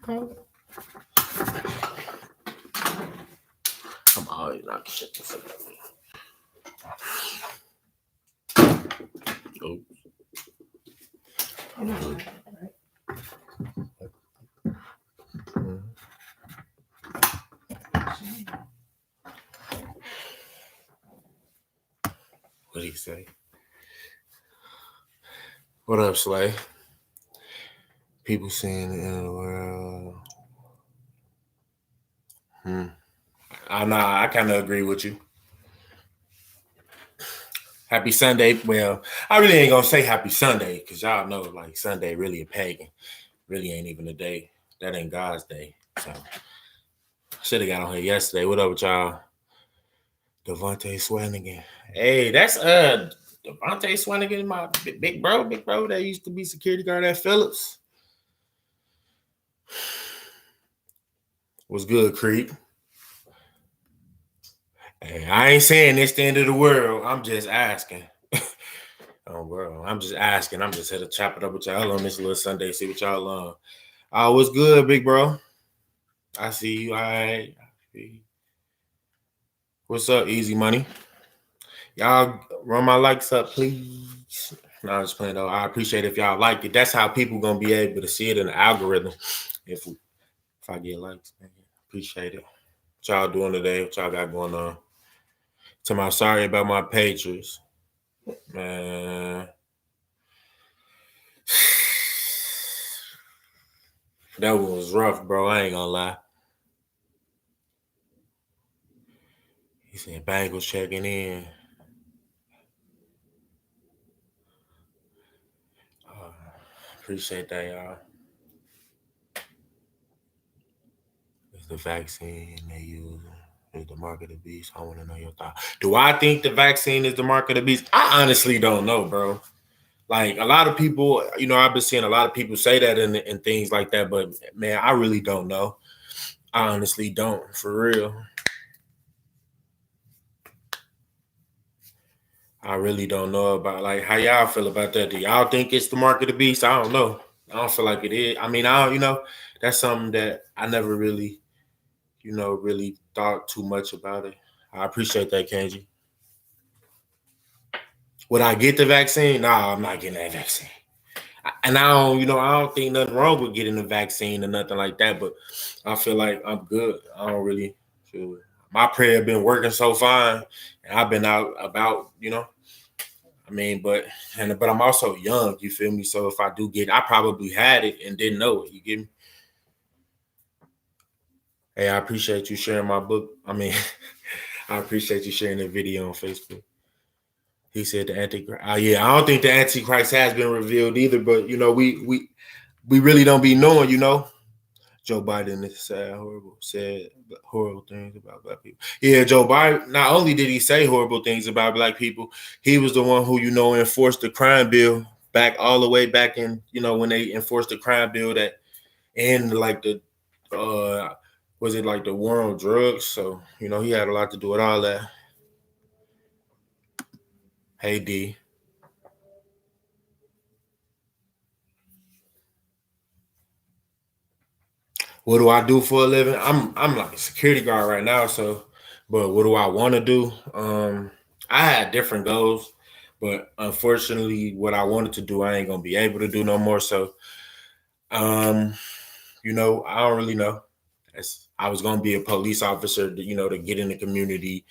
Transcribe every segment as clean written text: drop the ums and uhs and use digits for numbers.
Okay. I'm always knocking shit to something. Oh. What do you say? What up, Slay? People seeing the end of the world. I kind of agree with you. Happy Sunday. Well, I really ain't gonna say happy Sunday because y'all know like Sunday really a pagan. Really ain't even a day. That ain't God's day. So should have got on here yesterday. What up with y'all? Devontae Swanigan. Hey, that's Devontae Swanigan, my big bro that used to be security guard at Phillips. What's good, Creep? Hey, I ain't saying it's the end of the world. I'm just asking. Oh, bro. I'm just asking. I'm just here to chop it up with y'all on this little Sunday, see what y'all on. What's good, big bro? I see you. All right. What's up, Easy Money? Y'all run my likes up, please. No, I'm just playing though. I appreciate it if y'all like it. That's how people gonna be able to see it in the algorithm. If I get likes, man. Appreciate it. What y'all doing today? What y'all got going on? I'm sorry about my Patriots. Man. That one was rough, bro. I ain't gonna lie. He said Bengals checking in. Appreciate that, y'all. It's the vaccine they use. Is the mark of the beast. I want to know your thoughts. Do I think the vaccine is the mark of the beast? I honestly don't know, bro. Like a lot of people, I've been seeing a lot of people say that and things like that, but man, I really don't know. I honestly don't, for real. I really don't know about like how y'all feel about that. Do y'all think it's the mark of the beast? I don't know. I don't feel like it is. I mean, that's something that I never really, really thought too much about it. I appreciate that, Kenji. Would I get the vaccine? No, I'm not getting that vaccine. And I don't think nothing wrong with getting the vaccine or nothing like that, but I feel like I'm good. I don't really feel it. My prayer been working so fine, and I've been out about, I mean, but I'm also young, you feel me? So if I do get it, I probably had it and didn't know it. You get me? Hey, I appreciate you sharing my book. I mean, I appreciate you sharing the video on Facebook. He said the Antichrist. Yeah, I don't think the Antichrist has been revealed either, but we really don't be knowing, Joe Biden said horrible things about black people. Yeah, Joe Biden, not only did he say horrible things about black people, he was the one who, enforced the crime bill back all the way back in, when they enforced the crime bill that and like the was it like the war on drugs? So, he had a lot to do with all that. Hey D. What do I do for a living? I'm like a security guard right now, so but what do I want to do? I had different goals, but unfortunately what I wanted to do I ain't gonna be able to do no more. So I don't really know. I was gonna be a police officer to get in the community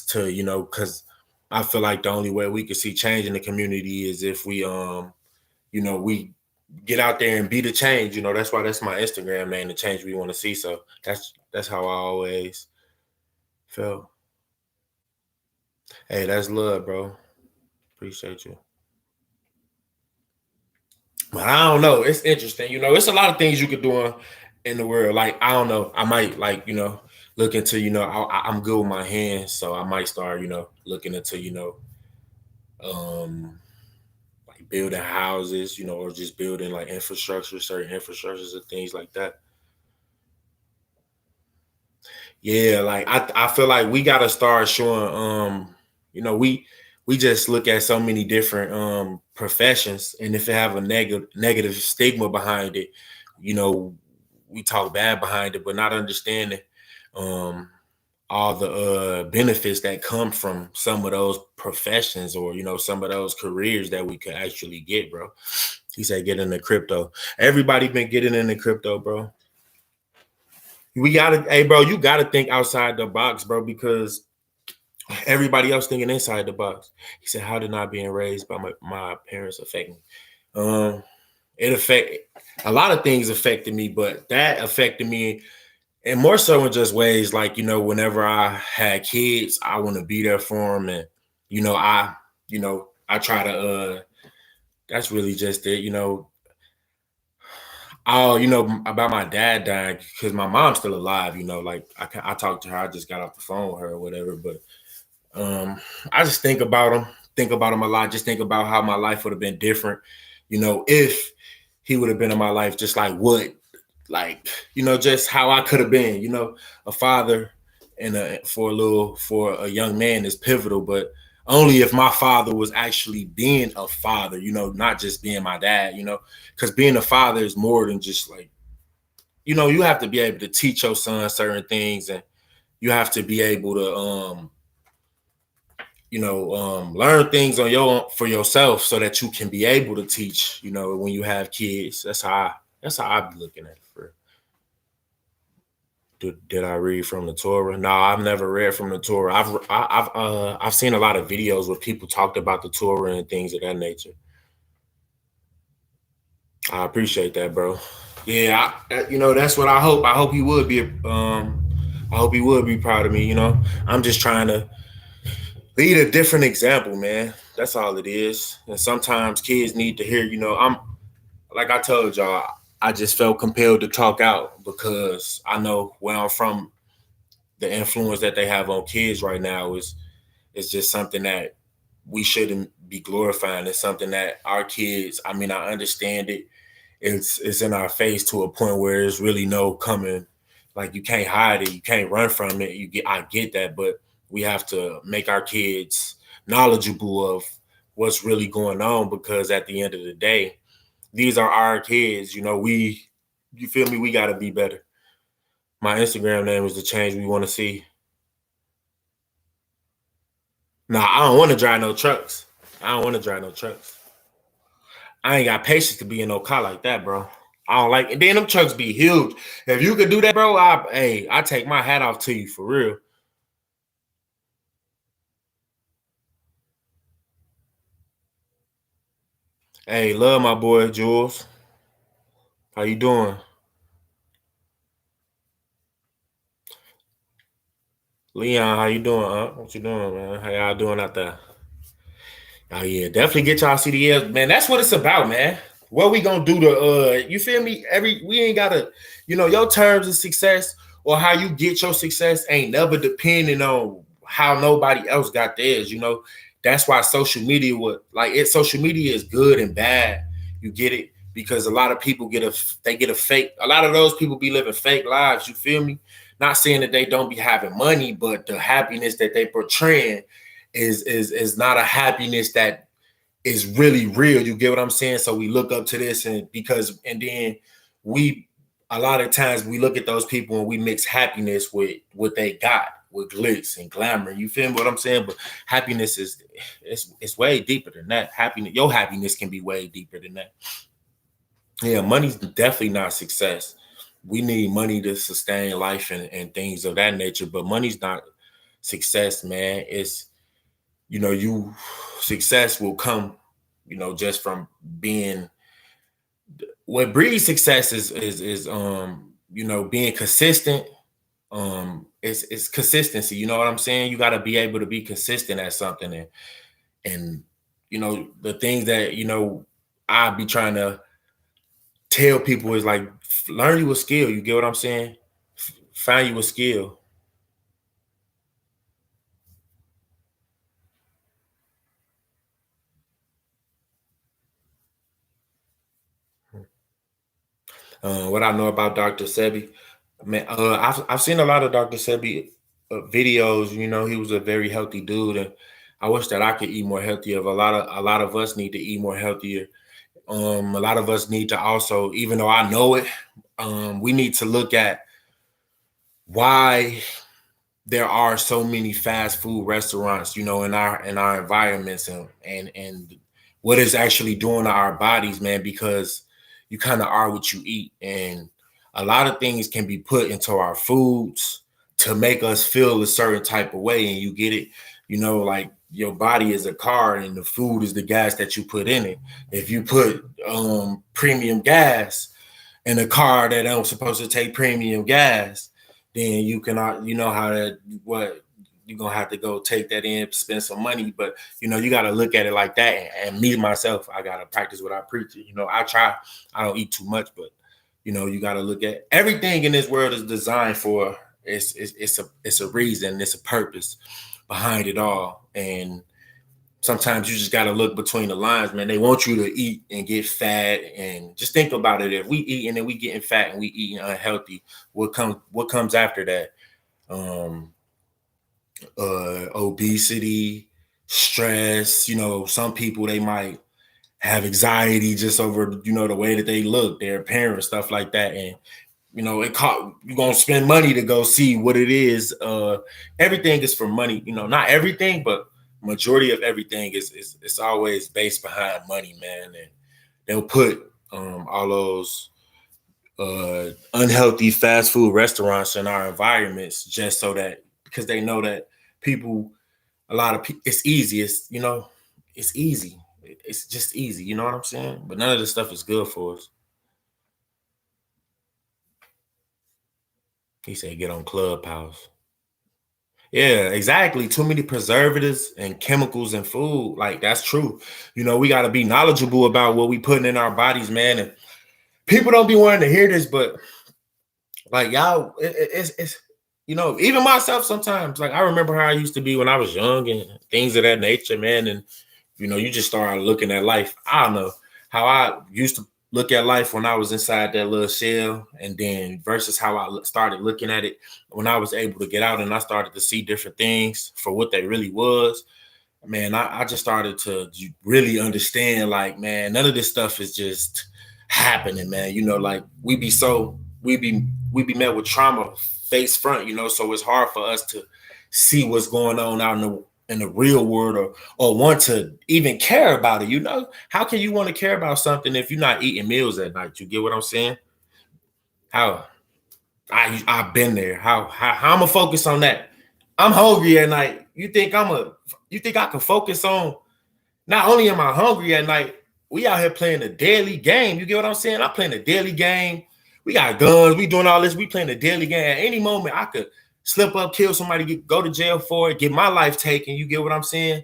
to because I feel like the only way we could see change in the community is if we we get out there and be the change. That's why that's my Instagram name, the change we want to see. So that's how I always felt. Hey, that's love, bro. Appreciate you. But I don't know. It's interesting. It's a lot of things you could do in the world. Like, I don't know. I might look into, I'm good with my hands. So I might start, looking into, like building houses, or just building like infrastructure, certain infrastructures and things like that. Yeah, like I feel like we gotta start showing we just look at so many different professions and if it have a negative stigma behind it, you know, we talk bad behind it, but not understanding um all the benefits that come from some of those professions, or some of those careers that we could actually get, bro. He said get into crypto. Everybody been getting into crypto, bro. We gotta, hey, bro, you gotta think outside the box, bro, because everybody else thinking inside the box. He said, how did not being raised by my parents affect me? It affect a lot of things affected me, but that affected me, and more so in just ways like, whenever I had kids, I want to be there for them. And, I try to, that's really just it, Oh, about my dad dying, because my mom's still alive, like I talked to her, I just got off the phone with her or whatever, but I just think about him a lot, just think about how my life would have been different, if he would have been in my life, just like, just how I could have been, a father and for a young man is pivotal, but only if my father was actually being a father, not just being my dad, because being a father is more than just like, you have to be able to teach your son certain things, and you have to be able to, learn things for yourself so that you can be able to teach, when you have kids. That's how I be looking at it. Did I read from the Torah? No, I've never read from the Torah. I've seen a lot of videos where people talked about the Torah and things of that nature. I appreciate that, bro. Yeah, that's what I hope. I hope he would be. I hope he would be proud of me. I'm just trying to lead a different example, man. That's all it is. And sometimes kids need to hear. I'm like I told y'all. I just felt compelled to talk out because I know where I'm from. The influence that they have on kids right now is just something that we shouldn't be glorifying. It's something that our kids, I mean, I understand it. It's in our face to a point where there's really no coming, like you can't hide it, you can't run from it. I get that, but we have to make our kids knowledgeable of what's really going on, because at the end of the day, these are our kids. You feel me? We gotta be better. My Instagram name is the change we want to see. Nah, I don't want to drive no trucks. I don't want to drive no trucks. I ain't got patience to be in no car like that, bro. I don't like it. Then them trucks be huge. If you could do that, bro, I take my hat off to you for real. Hey, love my boy Jules. How you doing? Leon, how you doing, huh? What you doing, man? How y'all doing out there? Oh yeah, definitely get y'all CDLs, man. That's what it's about, man. What we gonna do to you feel me? We ain't gotta, your terms of success or how you get your success ain't never depending on how nobody else got theirs, That's why social media social media is good and bad. You get it? Because a lot of people get a fake, a lot of those people be living fake lives, you feel me? Not saying that they don't be having money, but the happiness that they portraying is not a happiness that is really real. You get what I'm saying? So we look up to this, and then we a lot of times we look at those people and we mix happiness with what they got, with glitz and glamour. You feel what I'm saying? But happiness it's way deeper than that. Your happiness can be way deeper than that. Yeah, money's definitely not success. We need money to sustain life and things of that nature, but money's not success, man. It's you success will come, just from being, what breeds success is being consistent. It's consistency, you know what I'm saying? You got to be able to be consistent at something, and the things that I be trying to tell people is like, learn you a skill. You get what I'm saying? Find you a skill. What I know about Dr. Sebi, man, I've seen a lot of Dr. Sebi videos. He was a very healthy dude, and I wish that I could eat more healthier. A lot of us need to eat more healthier. A lot of us need to also, even though I know it, We need to look at why there are so many fast food restaurants, in our environments, and what it's actually doing to our bodies, man, because you kind of are what you eat. And a lot of things can be put into our foods to make us feel a certain type of way. And you get it, like your body is a car and the food is the gas that you put in it. If you put premium gas in a car that ain't supposed to take premium gas, then you cannot, how that, what you're gonna have to go take that in, spend some money. But you got to look at it like that. And me myself, I gotta practice what I preach. I don't eat too much, but you got to look at everything in this world is designed for. It's a reason, it's a purpose behind it all. And sometimes you just got to look between the lines, man. They want you to eat and get fat, and just think about it. If we eat and then we getting fat and we eating unhealthy, what comes after that? Obesity, stress. Some people, they might have anxiety just over the way that they look, their appearance, stuff like that. And you're gonna spend money to go see what it is. Everything is for money, not everything, but majority of everything is it's always based behind money, man. And they'll put all those unhealthy fast food restaurants in our environments just so that, because they know that people, a lot of people, it's easy. It's easy. It's just easy. You know what I'm saying? But none of this stuff is good for us. He said, get on Clubhouse. Yeah, exactly. Too many preservatives and chemicals in food. Like, that's true. We got to be knowledgeable about what we putting in our bodies, man. And people don't be wanting to hear this, but like, y'all, it's even myself sometimes. Like, I remember how I used to be when I was young and things of that nature, man. And you just start looking at life. I don't know how I used to look at life when I was inside that little shell, and then versus how I started looking at it when I was able to get out and I started to see different things for what they really was. Man, I just started to really understand, like, man, none of this stuff is just happening, man. Like, we be met with trauma face front, so it's hard for us to see what's going on out in the real world, or want to even care about it. How can you want to care about something if you're not eating meals at night? You get what I'm saying? How I've been there. How I'm gonna focus on that? I'm hungry at night. You think I can focus on, not only am I hungry at night, we out here playing a daily game. You get what I'm saying? I'm playing a daily game. We got guns. We doing all this. We playing a daily game. At any moment, I could slip up, kill somebody, go to jail for it, get my life taken. You get what I'm saying?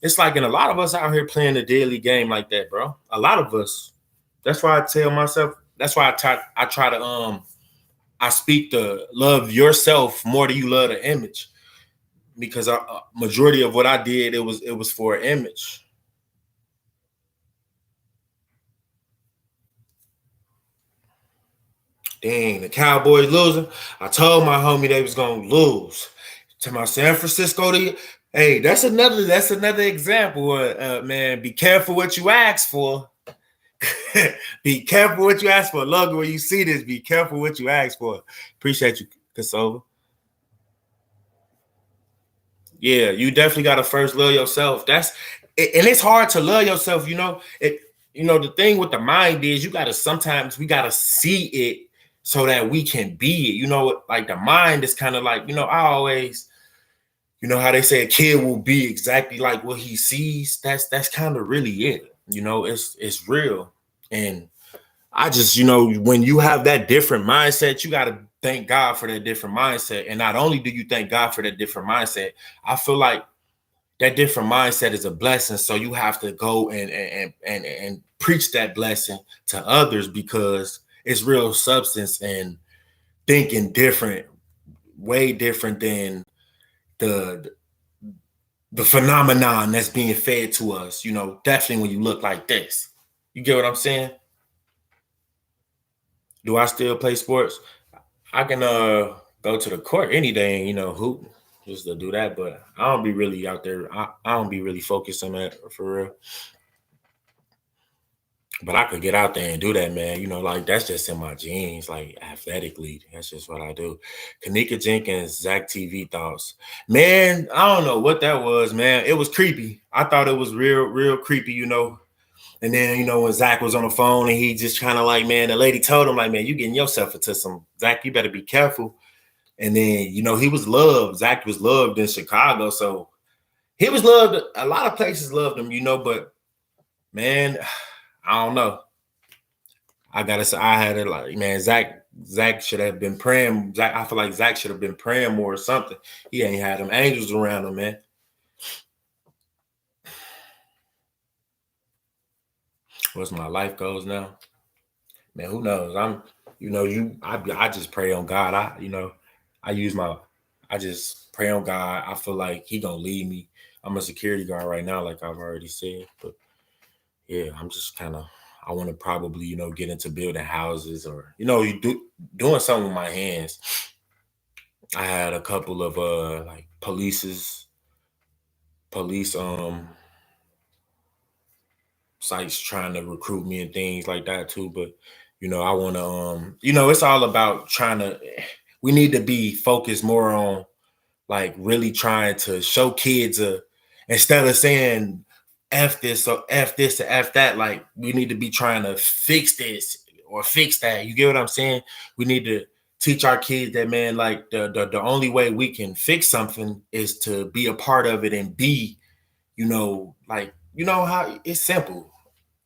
It's like, and a lot of us out here playing a daily game like that, bro. A lot of us. That's why I tell myself. That's why I try to I speak to love yourself more than you love the image, because majority of what I did, it was for an image. Dang, the Cowboys losing. I told my homie they was gonna lose to my San Francisco. Hey, that's another example. Man, be careful what you ask for. Be careful what you ask for. Logan, when you see this, be careful what you ask for. Appreciate you, Kasova. Yeah, you definitely got to first love yourself. And it's hard to love yourself. The thing with the mind is, sometimes we gotta see it so that we can be it. Like, the mind is kind of like, I always, how they say a kid will be exactly like what he sees. That's kind of really it. It's real. And I just, when you have that different mindset, you got to thank God for that different mindset. And not only do you thank God for that different mindset, I feel like that different mindset is a blessing. So you have to go and preach that blessing to others, because it's real substance and thinking different, way different than the the phenomenon that's being fed to us. Definitely when you look like this. You get what I'm saying? Do I still play sports? I can go to the court any day and hoop, just to do that, but I don't be really out there. I don't be really focused on that for real. But I could get out there and do that, man. Like that's just in my genes, like athletically. That's just what I do. Kanika Jenkins, Zach TV thoughts. Man, I don't know what that was, man. It was creepy. I thought it was real creepy. And then, when Zach was on the phone and he just kind of like, man, the lady told him, like, man, you getting yourself into some, Zach, you better be careful. And then, he was loved. Zach was loved in Chicago. So he was loved. A lot of places loved him, but man, I don't know. I gotta say, I had it like, man, Zach should have been praying. I feel like Zach should have been praying more or something. He ain't had them angels around him, man. What's my life goals now? Man, who knows? I just pray on God. I just pray on God. I feel like He gonna lead me. I'm a security guard right now, like I've already said. But yeah, I'm just kind of, I want to probably, get into building houses or, doing something with my hands. I had a couple of like police sites trying to recruit me and things like that too. But I want to it's all about we need to be focused more on like really trying to show kids instead of saying F this or F this or F that, like we need to be trying to fix this or fix that. You get what I'm saying? We need to teach our kids that, man, like the only way we can fix something is to be a part of it and be, like, how it's simple.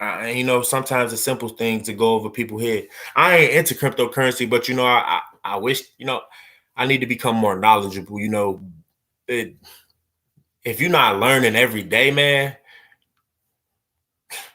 And sometimes the simple things to go over people's head. I ain't into cryptocurrency, but I wish, I need to become more knowledgeable. If you're not learning every day, man,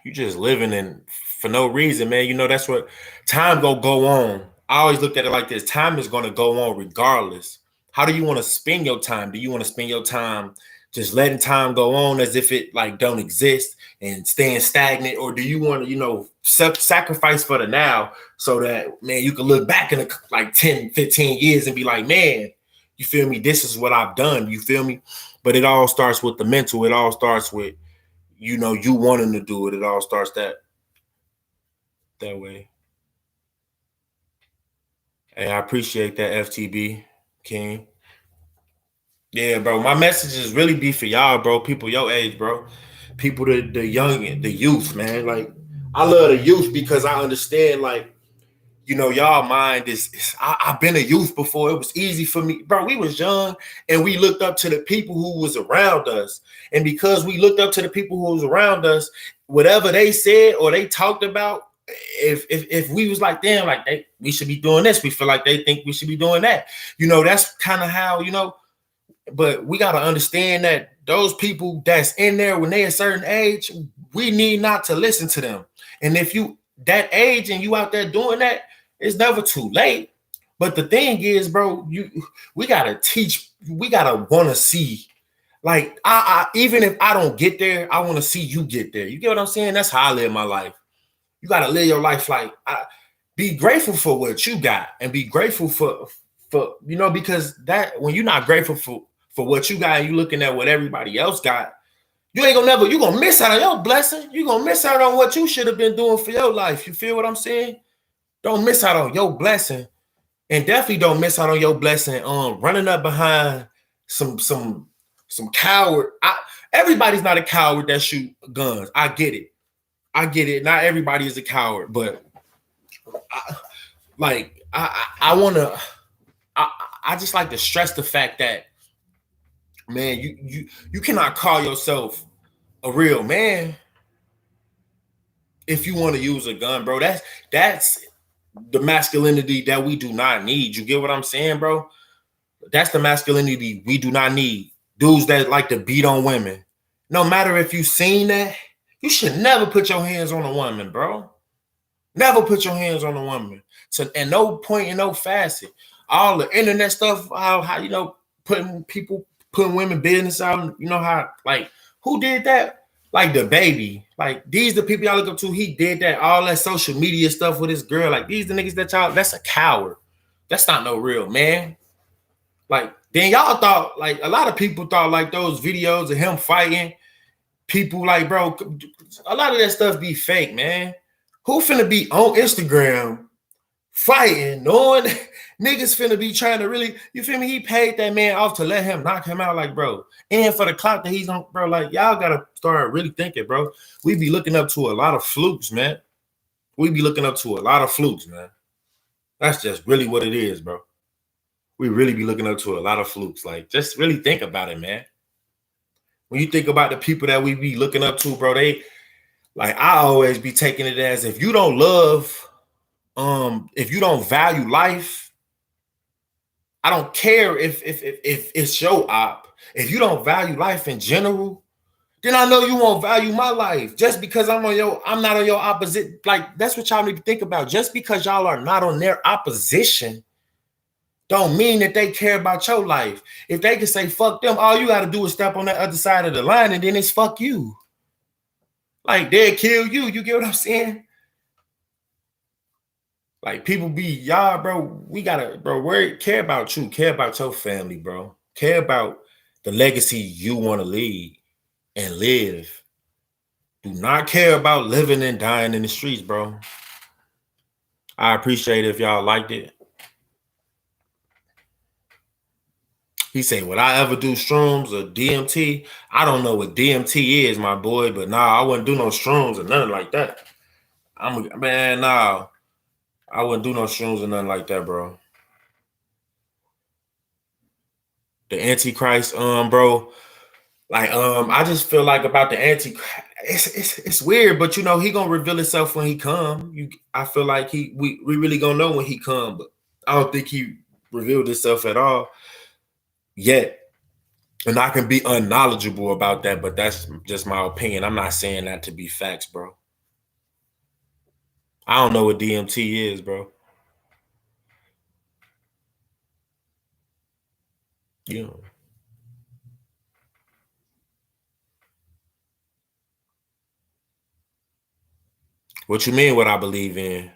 you just living in for no reason, man. That's what time gonna go on. I always looked at it like this: time is gonna go on regardless. How do you want to spend your time? Do you want to spend your time just letting time go on as if it like don't exist and staying stagnant, or do you want to, sacrifice for the now so that, man, you can look back in like 10, 15 years and be like, man, you feel me? This is what I've done. You feel me? But it all starts with the mental. It all starts with you wanting to do it. It all starts that way. Hey, I appreciate that, FTB King. Yeah, bro. My messages really be for y'all, bro. People your age, bro. People the young, the youth, man. Like I love the youth because I understand, like, y'all mind I've been a youth before. It was easy for me, bro. We was young and we looked up to the people who was around us. And because we looked up to the people who was around us, whatever they said or they talked about, if we was like, damn, like we should be doing this, we feel like they think we should be doing that. That's kind of how, but we got to understand that those people that's in there when they a certain age, we need not to listen to them. And if you that age and you out there doing that, it's never too late. But the thing is, bro, we gotta teach. We gotta want to see. Like I even if I don't get there, I want to see you get there. You get what I'm saying? That's how I live my life. You gotta live your life like be grateful for what you got and be grateful for because that when you're not grateful for what you got and you looking at what everybody else got, you gonna miss out on your blessing. You're gonna miss out on what you should have been doing for your life. You feel what I'm saying? Don't miss out on your blessing. And definitely don't miss out on your blessing running up behind some coward. Everybody's not a coward that shoot guns. I get it. Not everybody is a coward, but I just like to stress the fact that, man, you cannot call yourself a real man if you want to use a gun, bro. That's the masculinity that we do not need. You get what I'm saying, bro? That's the masculinity we do not need. Dudes that like to beat on women. No matter if you've seen that, you should never put your hands on a woman, bro. Never put your hands on a woman. So, and no point in no facet. All the internet stuff, how putting women business out, how, like, who did that? Like the baby. Like, these the people y'all look up to. He did that, all that social media stuff with his girl. Like, these the niggas that's a coward. That's not no real man. Like, then y'all thought, like, a lot of people thought, like, those videos of him fighting people, like, bro, a lot of that stuff be fake, man. Who finna be on Instagram fighting, knowing niggas finna be trying to really, you feel me? He paid that man off to let him knock him out, like, bro. And for the clout that he's on, bro, like, y'all gotta start really thinking, bro. We be looking up to a lot of flukes, man. We be looking up to a lot of flukes, man. That's just really what it is, bro. We really be looking up to a lot of flukes. Like, just really think about it, man. When you think about the people that we be looking up to, bro, they, like, I always be taking it as, if you don't love, if you don't value life, I don't care if it's your op. If you don't value life in general, then I know you won't value my life. Just because I'm not on your opposite. Like, that's what y'all need to think about. Just because y'all are not on their opposition, don't mean that they care about your life. If they can say fuck them, all you got to do is step on that other side of the line, and then it's fuck you. Like, they'll kill you. You get what I'm saying? Like, people be, y'all, bro, we gotta, bro, care about you, care about your family, bro. Care about the legacy you want to lead and live. Do not care about living and dying in the streets, bro. I appreciate it if y'all liked it. He said, would I ever do shrooms or DMT? I don't know what DMT is, my boy, but nah, I wouldn't do no shrooms or nothing like that. Nah. I wouldn't do no shrooms or nothing like that, bro. The Antichrist, bro. Like, I just feel like about the Antichrist, it's weird, but you know, he gonna reveal himself when he come. I feel like we really gonna know when he come, but I don't think he revealed himself at all yet. And I can be unknowledgeable about that, but that's just my opinion. I'm not saying that to be facts, bro. I don't know what DMT is, bro. You know. What you mean what I believe in?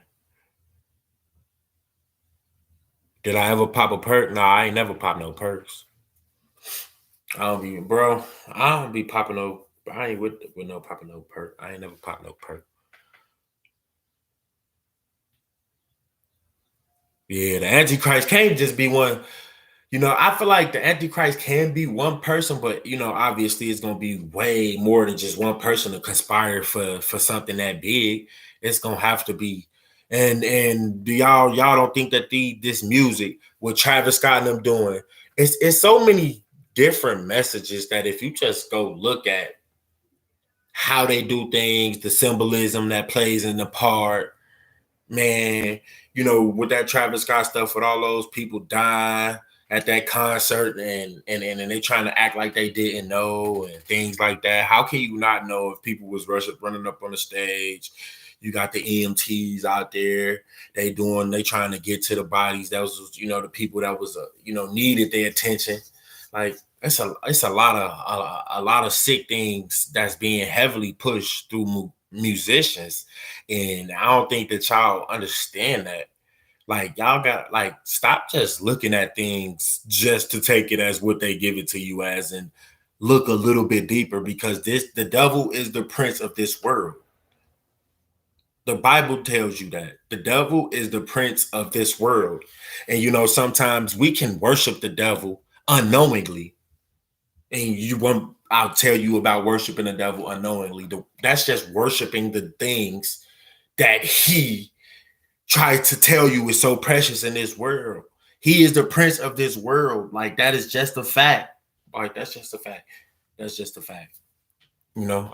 Did I ever pop a perk? Nah, I ain't never popped no perks. I don't be popping no, I ain't with no popping no perk. I ain't never popped no perk. Yeah, the Antichrist can't just be one. You know, I feel like the Antichrist can be one person, but you know, obviously it's gonna be way more than just one person to conspire for something that big. It's gonna have to be. And do y'all don't think that this music, what Travis Scott and them doing, it's so many different messages that if you just go look at how they do things, the symbolism that plays in the part, man, you know, with that Travis Scott stuff, with all those people dying at that concert, and they trying to act like they didn't know and things like that. How can you not know if people was running up on the stage? You got the EMTs out there. They trying to get to the bodies. That was, you know, the people that was, needed their attention. Like, it's a lot of sick things that's being heavily pushed through musicians, and I don't think that y'all understand that. Like, y'all got, like, stop just looking at things just to take it as what they give it to you as, and look a little bit deeper, because the devil is the prince of this world. The Bible tells you that the devil is the prince of this world. And you know, sometimes we can worship the devil unknowingly. And I'll tell you about worshiping the devil unknowingly. That's just worshiping the things that he tries to tell you is so precious in this world. He is the prince of this world. Like, that is just a fact. Like, that's just a fact. That's just a fact. You know,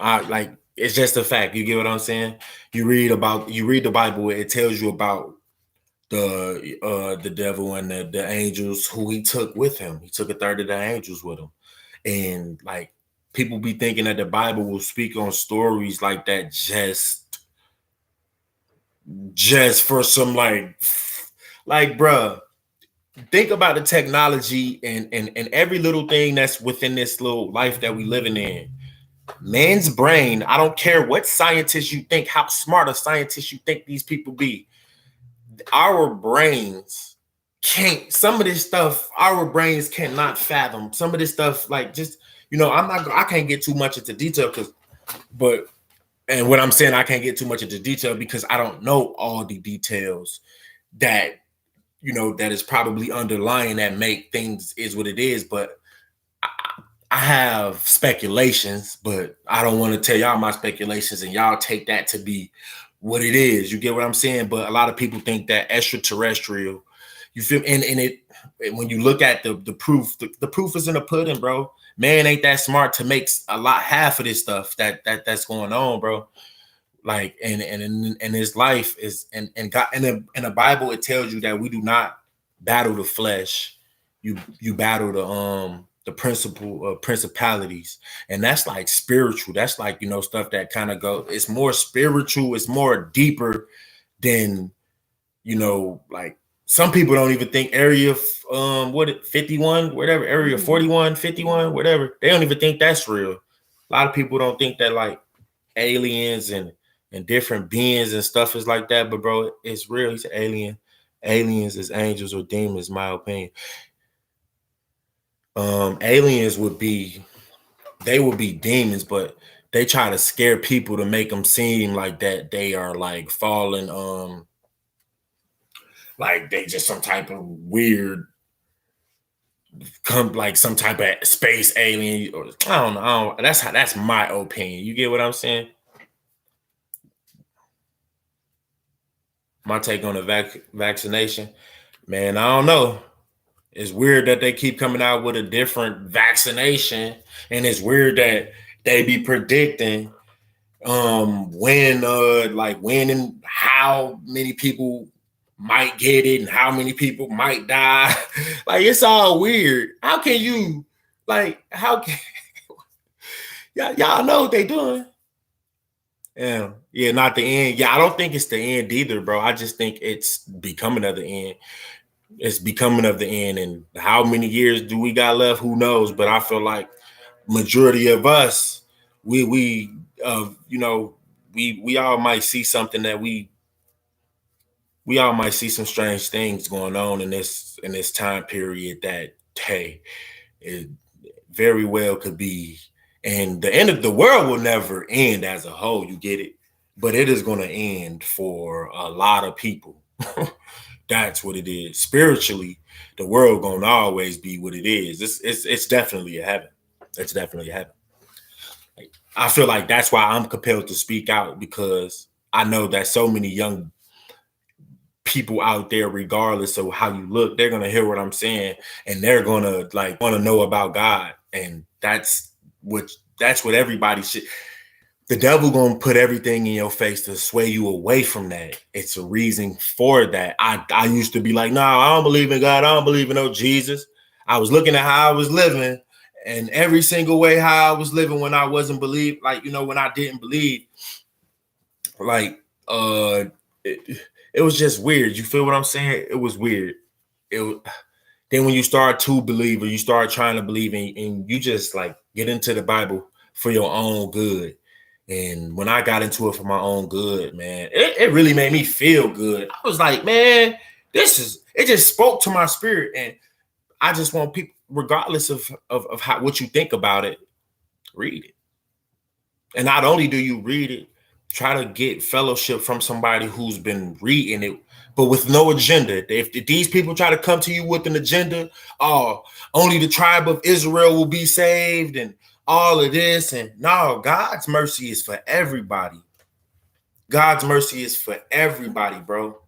it's just a fact. You get what I'm saying? You read the Bible, it tells you about the devil and the angels who he took with him. He took a third of the angels with him. And like, people be thinking that the Bible will speak on stories like that just for some like bruh, think about the technology and every little thing that's within this little life that we living in. Man's brain, I don't care what scientists you think, how smart a scientist you think these people be, our brains some of this stuff, our brains cannot fathom. Some of this stuff, like, just, I can't get too much into detail, but And what I'm saying, I can't get too much into detail because I don't know all the details that that is probably underlying that make things is what it is. But I have speculations, but I don't want to tell y'all my speculations and y'all take that to be what it is. You get what I'm saying? But a lot of people think that extraterrestrial, you feel, and it when you look at the proof, the proof is in the pudding, bro. Man ain't that smart to make half of this stuff that's going on, bro. Like and his life is and God in the Bible it tells you that we do not battle the flesh. You battle the principalities, and that's like spiritual. That's like stuff that kind of go. It's more spiritual. It's more deeper than like some people don't even think area 51 whatever area 41 51 whatever, they don't even think that's real. A lot of people don't think that like aliens and different beings and stuff is like that, but bro, it's real. He's an alien. Aliens is angels or demons, my opinion. Aliens would be demons, but they try to scare people to make them seem like that they are like fallen, like they just some type of weird, like some type of space alien. Or I don't know. That's my opinion. You get what I'm saying? My take on the vaccination, man. I don't know. It's weird that they keep coming out with a different vaccination, and it's weird that they be predicting when when and how many people might get it and how many people might die. Like it's all weird. How can you how can y'all know what they doing? Yeah, not the end. Yeah, I don't think it's the end either, bro. I just think it's becoming of the end. It's becoming of the end, and how many years do we got left? Who knows? But I feel like majority of us, we we all might see something that we all might see some strange things going on in this time period that hey, it very well could be. And the end of the world will never end as a whole, you get it? But it is going to end for a lot of people. That's what it is. Spiritually, the world going to always be what it is. It's definitely a heaven. It's definitely a heaven. I feel like that's why I'm compelled to speak out, because I know that so many young people out there, regardless of how you look, they're going to hear what I'm saying, and they're going to want to know about God. And that's what everybody should. The devil gonna put everything in your face to sway you away from that. It's a reason for that. I used to be like, no, I don't believe in God. I don't believe in no Jesus. I was looking at how I was living, and every single way how I was living when I wasn't believe, when I didn't believe, it was just weird. You feel what I'm saying? It was weird. Then when you start to believe, or you start trying to believe, and you just get into the Bible for your own good. And when I got into it for my own good, man, it really made me feel good. I was like, man, it just spoke to my spirit. And I just want people, regardless of how what you think about it, read it. And not only do you read it, try to get fellowship from somebody who's been reading it, but with no agenda. If these people try to come to you with an agenda, only the tribe of Israel will be saved and all of this, and no, God's mercy is for everybody. God's mercy is for everybody, bro.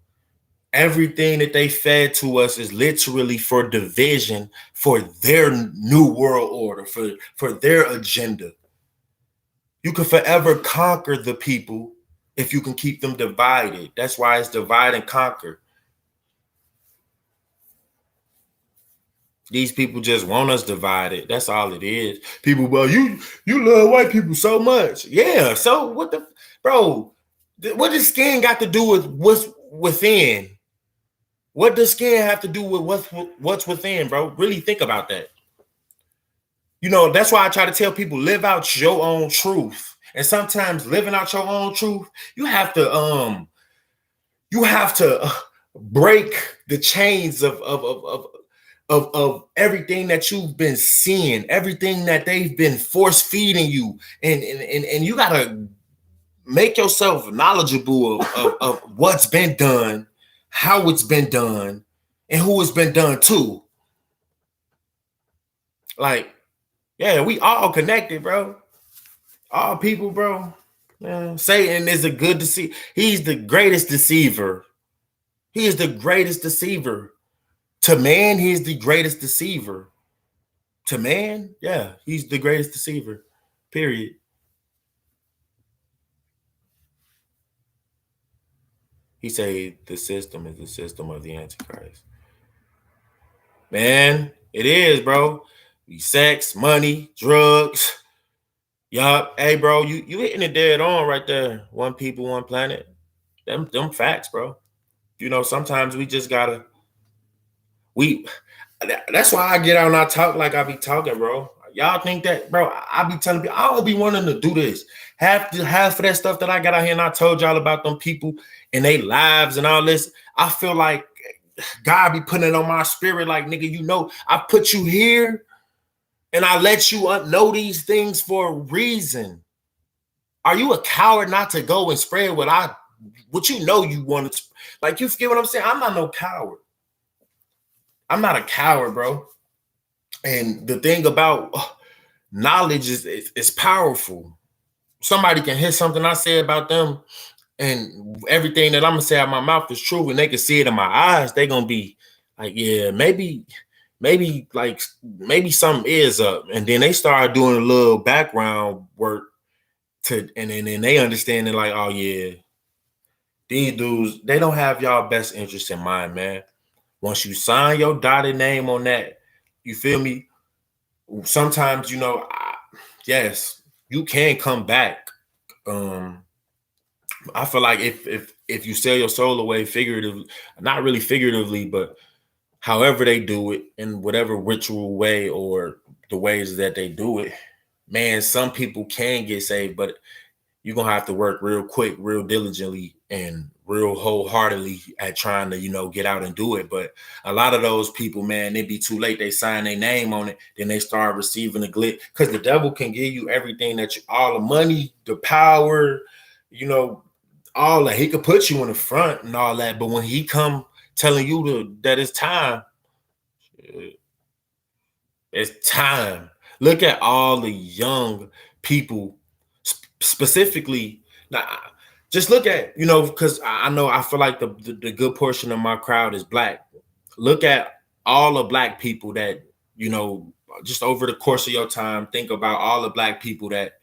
Everything that they fed to us is literally for division, for their new world order, for their agenda. You can forever conquer the people if you can keep them divided. That's why it's divide and conquer. These people just want us divided. That's all it is. People, well, you love white people so much. Yeah. So what what does skin got to do with what's within? What does skin have to do with what's within, bro? Really think about that. That's why I try to tell people, live out your own truth. And sometimes living out your own truth, you have to break the chains of everything that you've been seeing, everything that they've been force feeding you, and you gotta, make yourself knowledgeable of what's been done, how it's been done, and who it's been done to. Like, yeah, we all connected, bro. All people, bro. Yeah. Satan is a good deceiver. He's the greatest deceiver. He is the greatest deceiver. To man, he's the greatest deceiver. To man, yeah, he's the greatest deceiver. Period. He say the system is the system of the Antichrist. Man, it is, bro. Sex, money, drugs. Yup. Hey, bro, you hitting it dead on right there. One people, one planet. Them facts, bro. Sometimes we just gotta we that's why I get out and I talk like I be talking, bro. Y'all think that, bro? I be telling people I don't be wanting to do this. Half of that stuff that I got out here and I told y'all about them people and their lives and all this. I feel like God be putting it on my spirit, like, nigga, I put you here and I let you know these things for a reason. Are you a coward not to go and spread what you know you want to? Like, you get what I'm saying? I'm not no coward. I'm not a coward, bro. And the thing about knowledge is powerful. Somebody can hear something I say about them, and everything that I'm gonna say out my mouth is true, and they can see it in my eyes. They gonna be like, yeah, maybe something is up. And then they start doing a little background work and then they understand it, like, oh yeah, these dudes, they don't have y'all best interest in mind, man. Once you sign your dotted name on that, you feel me? Sometimes, yes, you can come back. I feel like if you sell your soul away figuratively, not really figuratively, but however they do it, in whatever ritual way or the ways that they do it, man, some people can get saved, but you're gonna have to work real quick, real diligently, and real wholeheartedly at trying to, get out and do it. But a lot of those people, man, it'd be too late. They sign their name on it, then they start receiving the glitch. Because the devil can give you everything all the money, the power, all that. He could put you in the front and all that. But when he come telling you that it's time, it's time. Look at all the young people, specifically. Now, just look at, because I feel like the good portion of my crowd is black. Look at all the black people that, just over the course of your time, think about all the black people that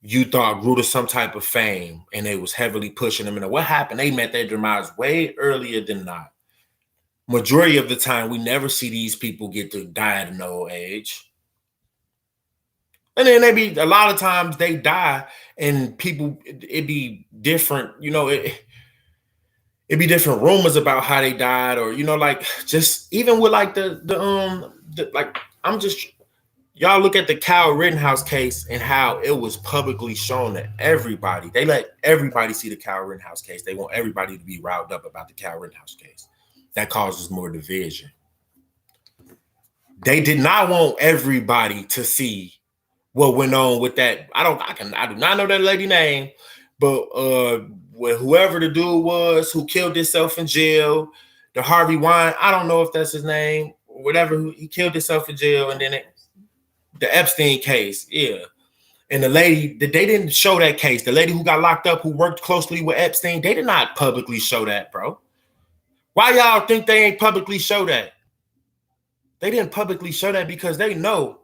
you thought grew to some type of fame and they was heavily pushing them. And what happened? They met their demise way earlier than not. Majority of the time, we never see these people get to die at an old age. And then a lot of times they die and people, it be different, it'd be different rumors about how they died, or, like, just even with like y'all look at the Kyle Rittenhouse case and how it was publicly shown to everybody. They let everybody see the Kyle Rittenhouse case. They want everybody to be riled up about the Kyle Rittenhouse case. That causes more division. They did not want everybody to see what went on with that. I do not know that lady name, but whoever the dude was who killed himself in jail, the Harvey Wine, I don't know if that's his name, whatever, he killed himself in jail, and then the Epstein case, yeah. And the lady, they didn't show that case. The lady who got locked up, who worked closely with Epstein, they did not publicly show that, bro. Why y'all think they ain't publicly show that? They didn't publicly show that because they know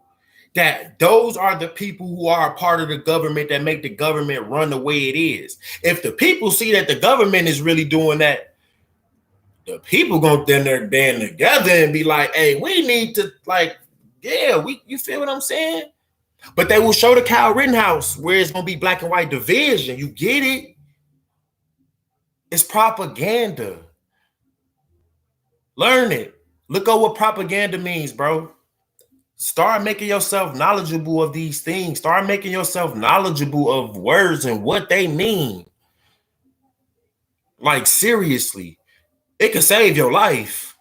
that those are the people who are a part of the government that make the government run the way it is. If the people see that the government is really doing that, the people gonna then band together and be like, hey, we need to, like, yeah, you feel what I'm saying? But they will show the Kyle Rittenhouse where it's gonna be black and white division. You get it? It's propaganda. Learn it. Look at what propaganda means, bro. Start making yourself knowledgeable of these things. Start making yourself knowledgeable of words and what they mean. Like, seriously, it could save your life.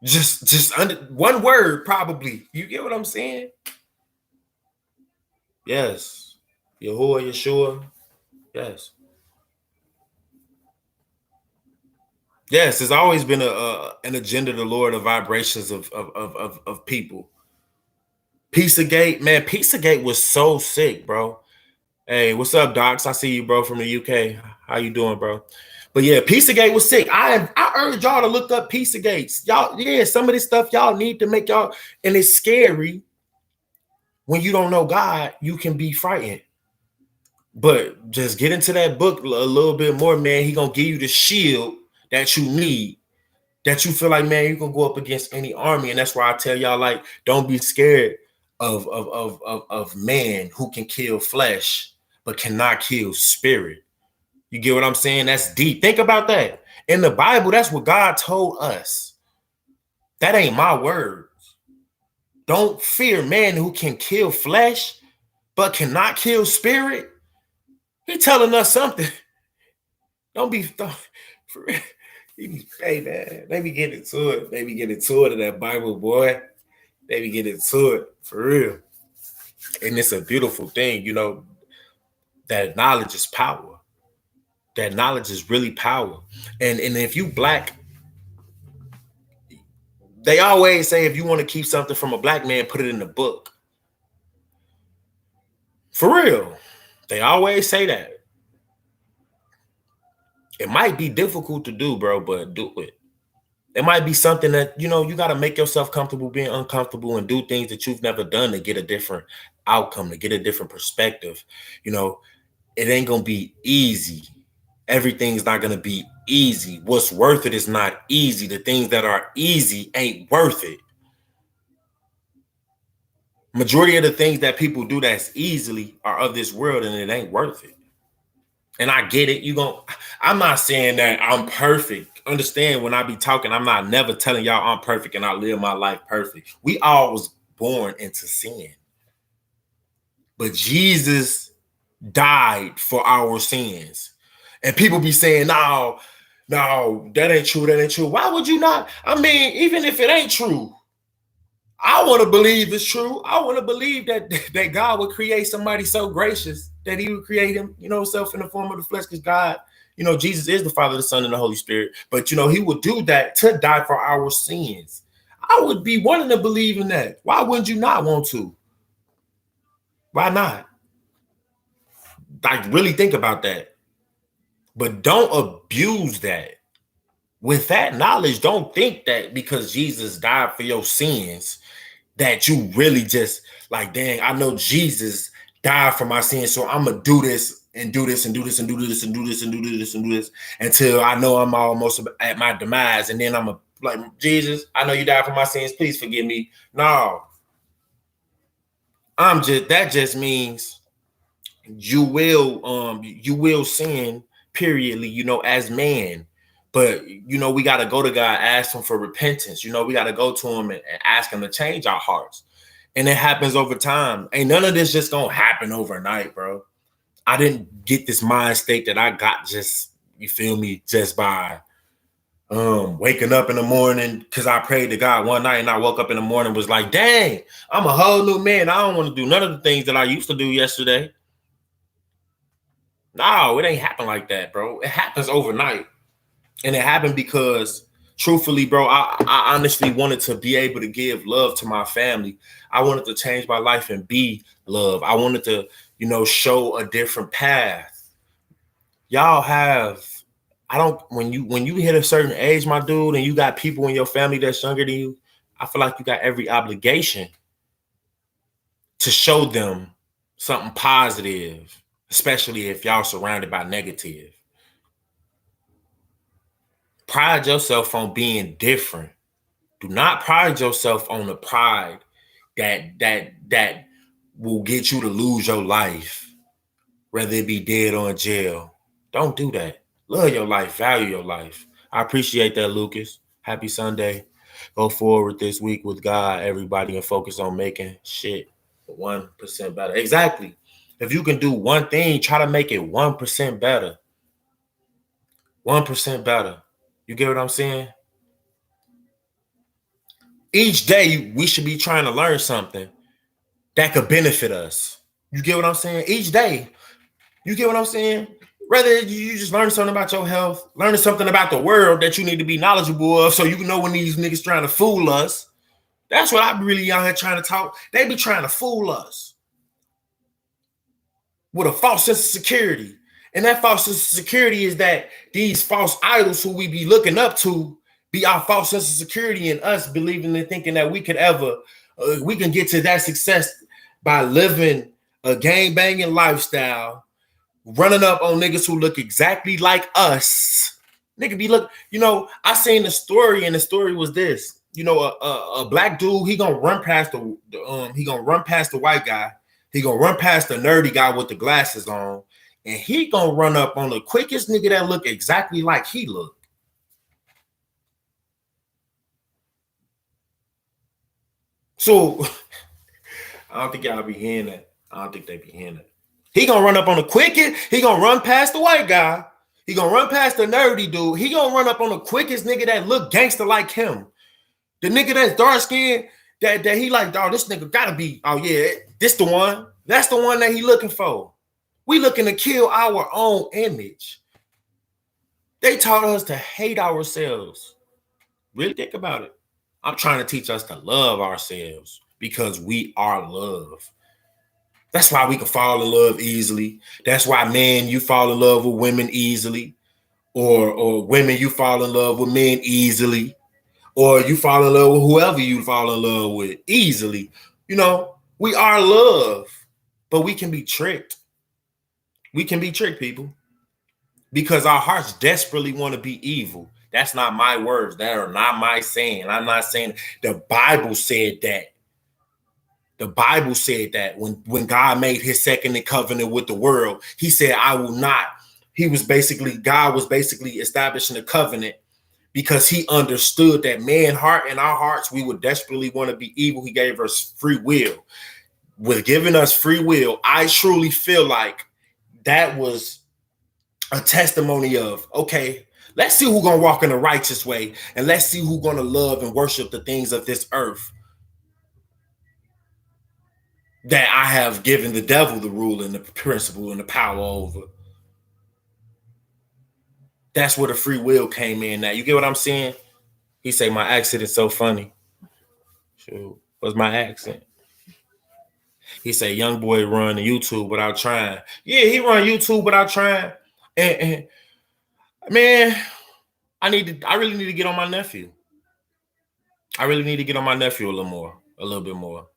Just under one word, probably. You get what I'm saying? Yes. Yahuwah, Yeshua. Yes. Yes, it's always been an agenda to lower the vibrations of people. Pizzagate, man, Pizzagate was so sick, bro. Hey, what's up, Docs? I see you, bro, from the UK. How you doing, bro? But yeah, Pizzagate was sick. I urge y'all to look up Pizzagates. Y'all, yeah, some of this stuff y'all need to make y'all, and it's scary when you don't know God. You can be frightened, but just get into that book a little bit more, man. He gonna give you the shield that you need, that you feel like, man, you can go up against any army. And that's why I tell y'all, like, don't be scared of man who can kill flesh but cannot kill spirit. You get what I'm saying? That's deep. Think about that. In the Bible, that's what God told us. That ain't my words. Don't fear man who can kill flesh but cannot kill spirit. He telling us something. Don't be for real. Hey man, let me get into it. Let me get into it of that Bible, boy. Let me get into it for real. And it's a beautiful thing, you know, that knowledge is power. That knowledge is really power. And if you black, they always say if you want to keep something from a black man, put it in the book. For real. They always say that. It might be difficult to do, bro, but do it. It might be something that, you know, you got to make yourself comfortable being uncomfortable and do things that you've never done to get a different outcome, to get a different perspective. You know, it ain't going to be easy. Everything's not going to be easy. What's worth it is not easy. The things that are easy ain't worth it. Majority of the things that people do that's easily are of this world, and it ain't worth it. And I get it. I'm not saying that I'm perfect. Understand, when I be talking, I'm not never telling y'all I'm perfect and I live my life perfect. We all was born into sin. But Jesus died for our sins. And people be saying, no, that ain't true. That ain't true. Why would you not? I mean, even if it ain't true, I want to believe it's true. I want to believe that God would create somebody so gracious that he would create him, you know, himself in the form of the flesh, because God, you know, Jesus is the Father, the Son, and the Holy Spirit. But, you know, he would do that to die for our sins. I would be wanting to believe in that. Why wouldn't you not want to? Why not? Like, really think about that. But don't abuse that. With that knowledge, don't think that because Jesus died for your sins, that you really just like, dang, I know Jesus died for my sins, so I'm gonna do this and do this and do this and do this and do this and do this and do this until I know I'm almost at my demise, and then I'm like, Jesus, I know you died for my sins, please forgive me. No, that just means you will sin periodly, you know, as man. But, you know, we got to go to God, ask him for repentance. You know, we got to go to him and ask him to change our hearts. And it happens over time. Ain't none of this just gonna happen overnight, bro. I didn't get this mind state that I got just, you feel me, just by waking up in the morning, because I prayed to God one night and I woke up in the morning, was like, dang, I'm a whole new man. I don't want to do none of the things that I used to do yesterday. No, it ain't happen like that, bro. It happens overnight. And it happened because, truthfully, bro, I honestly wanted to be able to give love to my family. I wanted to change my life and be love. I wanted to, you know, show a different path. Y'all have, when you hit a certain age, my dude, and you got people in your family that's younger than you, I feel like you got every obligation to show them something positive, especially if y'all surrounded by negative. Pride yourself on being different. Do not pride yourself on the pride that will get you to lose your life, whether it be dead or in jail. Don't do that. Love your life, value your life. I appreciate that, Lucas. Happy Sunday. Go forward this week with God, everybody, and focus on making shit 1% better. Exactly. If you can do one thing, try to make it 1% better. 1% better. You get what I'm saying? Each day, we should be trying to learn something that could benefit us. You get what I'm saying? Each day. You get what I'm saying? Rather you just learn something about your health, learning something about the world that you need to be knowledgeable of, so you can know when these niggas trying to fool us. That's what I be really out here trying to talk. They be trying to fool us with a false sense of security. And that false sense of security is that these false idols who we be looking up to be our false sense of security, and us believing and thinking that we could ever, we can get to that success by living a gang banging lifestyle, running up on niggas who look exactly like us. Nigga be look, I seen the story, and the story was this. A black dude, he gonna run past the white guy. He gonna run past the nerdy guy with the glasses on, and he gonna run up on the quickest nigga that look exactly like he look. So I don't think y'all be hearing that. I don't think they be hearing that. He gonna run up on the quickest. He gonna run past the white guy. He gonna run past the nerdy dude. He gonna run up on the quickest nigga that look gangster like him. The nigga that's dark skinned, that he like, dog, this nigga gotta be, oh yeah, this the one. That's the one that he looking for. We looking to kill our own image. They taught us to hate ourselves. Really think about it. I'm trying to teach us to love ourselves, because we are love. That's why we can fall in love easily. That's why, men, you fall in love with women easily, or women, you fall in love with men easily, or you fall in love with whoever you fall in love with easily. We are love, but we can be tricked. We can be tricked, people, because our hearts desperately want to be evil. That's not my words. That are not my saying. I'm not saying. The Bible said that. The Bible said that when God made his second covenant with the world, he said, I will not. God was basically establishing a covenant because he understood that man heart, in our hearts, we would desperately want to be evil. He gave us free will. With giving us free will, I truly feel like that was a testimony of, okay, let's see who's going to walk in the righteous way, and let's see who's going to love and worship the things of this earth that I have given the devil the rule and the principle and the power over. That's where the free will came in. Now, you get what I'm saying? He say my accent is so funny. Shoot, what's my accent? He say young boy run YouTube without trying. Yeah, he run YouTube without trying. And man, I really need to get on my nephew. I really need to get on my nephew a little bit more.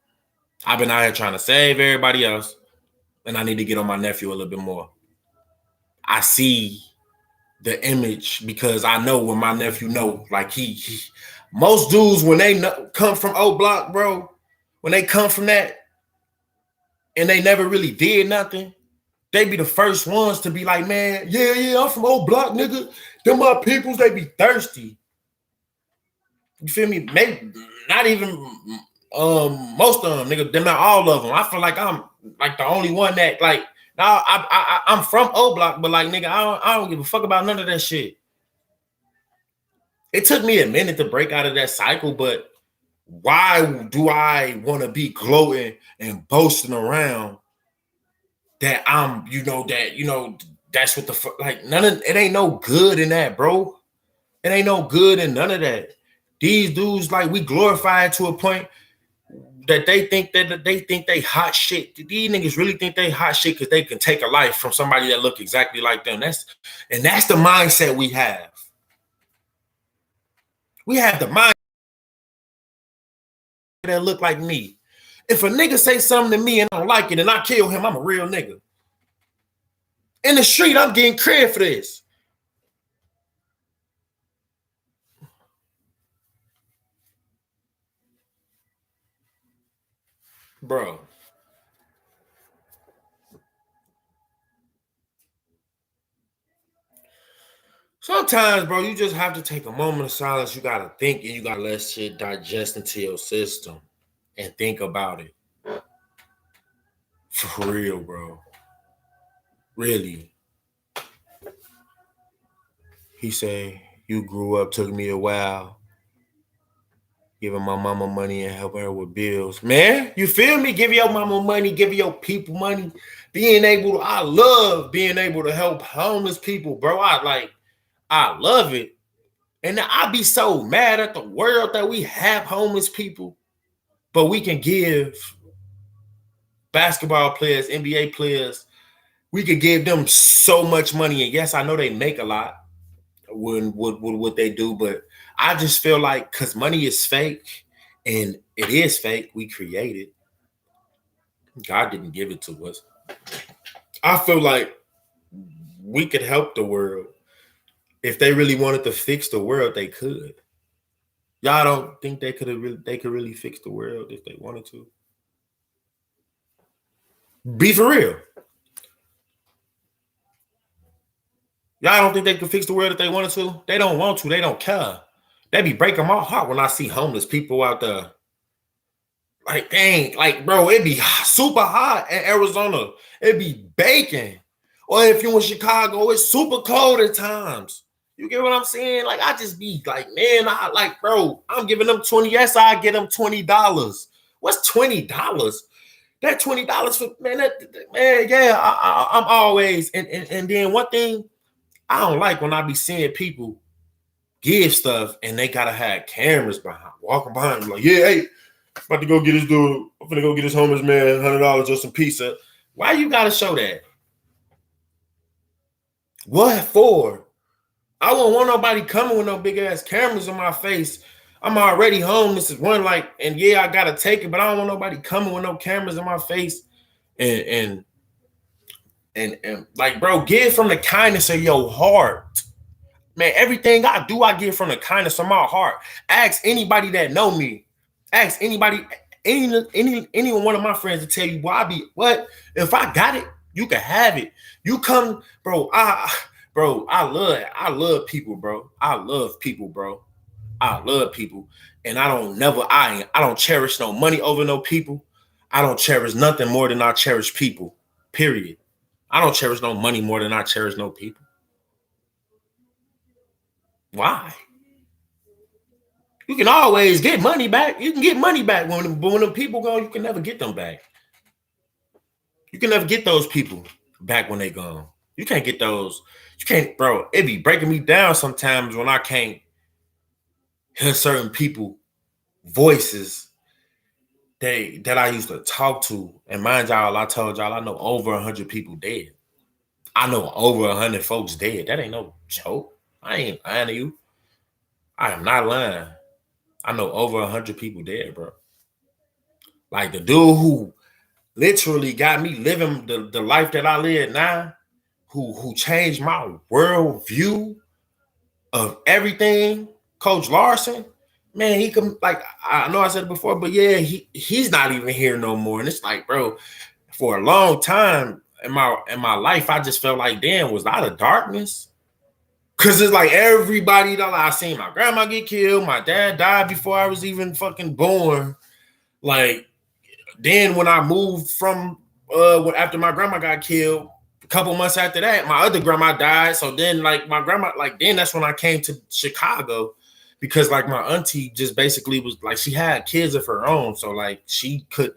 I've been out here trying to save everybody else, and I need to get on my nephew a little bit more. I see the image, because I know when my nephew know, like he most dudes, when they come from O Block, bro, when they come from that and they never really did nothing, they be the first ones to be like, man, yeah, I'm from O Block, nigga. Them my peoples, they be thirsty. You feel me? Maybe not even most of them, nigga. Them not all of them. I feel like I'm like the only one that like. Now I'm from O Block, but like, nigga, I don't give a fuck about none of that shit. It took me a minute to break out of that cycle, but why do I want to be gloating and boasting around that I'm, that's what the fuck, like, none of it ain't no good in that, bro. It ain't no good in none of that. These dudes, like, we glorify it to a point that they think they hot shit. These niggas really think they hot shit because they can take a life from somebody that look exactly like them. That's the mindset we have. We have the mind that look like me. If a nigga say something to me and I don't like it and I kill him, I'm a real nigga. In the street, I'm getting credit for this. Bro. Sometimes, bro, you just have to take a moment of silence. You gotta think, and you gotta let shit digest into your system and think about it. For real, bro. Really. He say, you grew up, took me a while. giving my mama money and helping her with bills. Man, you feel me? Give your mama money, give your people money. I love being able to help homeless people, bro. I love it. And I be so mad at the world that we have homeless people, but we can give basketball players, NBA players, we could give them so much money. And yes, I know they make a lot with what they do, but I just feel like because money is fake and it is fake, we create it. God didn't give it to us. I feel like we could help the world. If they really wanted to fix the world, they could. Y'all don't think they could really fix the world if they wanted to? Be for real. Y'all don't think they could fix the world if they wanted to? They don't want to. They don't care. They be breaking my heart when I see homeless people out there. Like, dang, like, bro, it be super hot in Arizona. It be baking. Or if you're in Chicago, it's super cold at times. You get what I'm saying? Like, I just be like, man, bro, I'm giving them 20. Yes, I get them $20. What's $20? That $20 for man, yeah. I'm always and then one thing I don't like when I be seeing people give stuff and they gotta have cameras walking behind them, like, yeah, hey, about to go get this dude. I'm gonna go get this homeless man $100 or some pizza. Why you gotta show that? What for? I won't want nobody coming with no big ass cameras in my face. I'm already home. This is one and yeah, I gotta take it, but I don't want nobody coming with no cameras in my face. And like, bro, give from the kindness of your heart. Man, everything I do, I give from the kindness of my heart. Ask anybody that know me. Ask anybody, any one of my friends to tell you, well, I be what? If I got it, you can have it. You come, bro. I love people, bro. I love people, bro. I love people. And I don't cherish no money over no people. I don't cherish nothing more than I cherish people. Period. I don't cherish no money more than I cherish no people. Why? You can always get money back. You can get money back when the people go. You can never get them back. You can never get those people back when they gone. You can't get those. You can't, bro. It be breaking me down sometimes when I can't hear certain people voices that I used to talk to. And mind y'all, I told y'all I know over 100 people dead. I know over 100 folks dead. That ain't no joke. I ain't lying to you. I am not lying. I know over 100 people dead, bro. Like the dude who literally got me living the life that I live now, who changed my world view of everything, Coach Larson, man, he can, like, I know I said it before, but yeah, he's not even here no more. And it's like, bro, for a long time in my life, I just felt like, damn, was I the darkness? Cause it's like everybody that I seen my grandma get killed, my dad died before I was even fucking born. Like, then when I moved from after my grandma got killed, a couple months after that, my other grandma died. So then like my grandma, like then that's when I came to Chicago because like my auntie just basically was like she had kids of her own. So like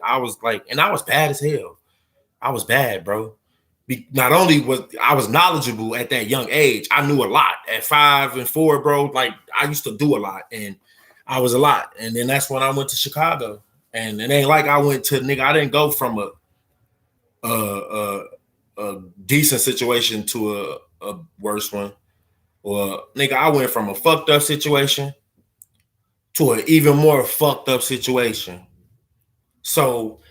I was like, and I was bad as hell. I was bad, bro. Not only was I was knowledgeable at that young age, I knew a lot at 5 and 4, bro. Like I used to do a lot and I was a lot. And then that's when I went to Chicago. And it ain't like I went to I didn't go from a decent situation to a worse one. Or I went from a fucked up situation to an even more fucked up situation. So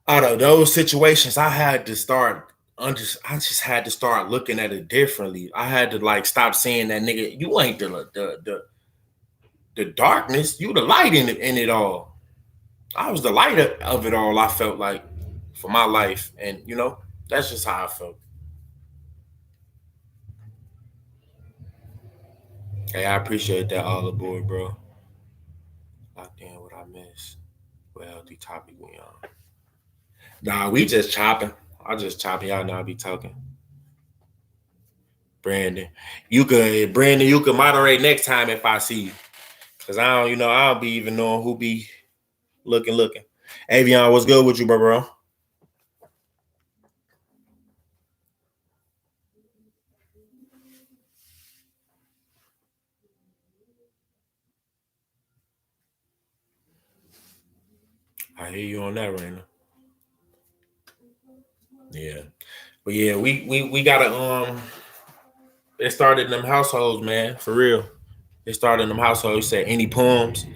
out of those situations, I just had to start looking at it differently. I had to like stop saying that nigga, you ain't the darkness, you the light in it all. I was the light of it all, I felt like, for my life. And, that's just how I felt. Hey, I appreciate that all aboard, bro. Locked in what I missed. What healthy topic we on? Nah, we just chopping. I just chopping. Y'all know I be talking. Brandon, you could moderate next time if I see you. Cause I don't be even knowing who be looking. Avion, what's good with you, bro? I hear you on that right now. Yeah. But yeah, we gotta it started in them households, man. For real. It started in them households. You said any poems?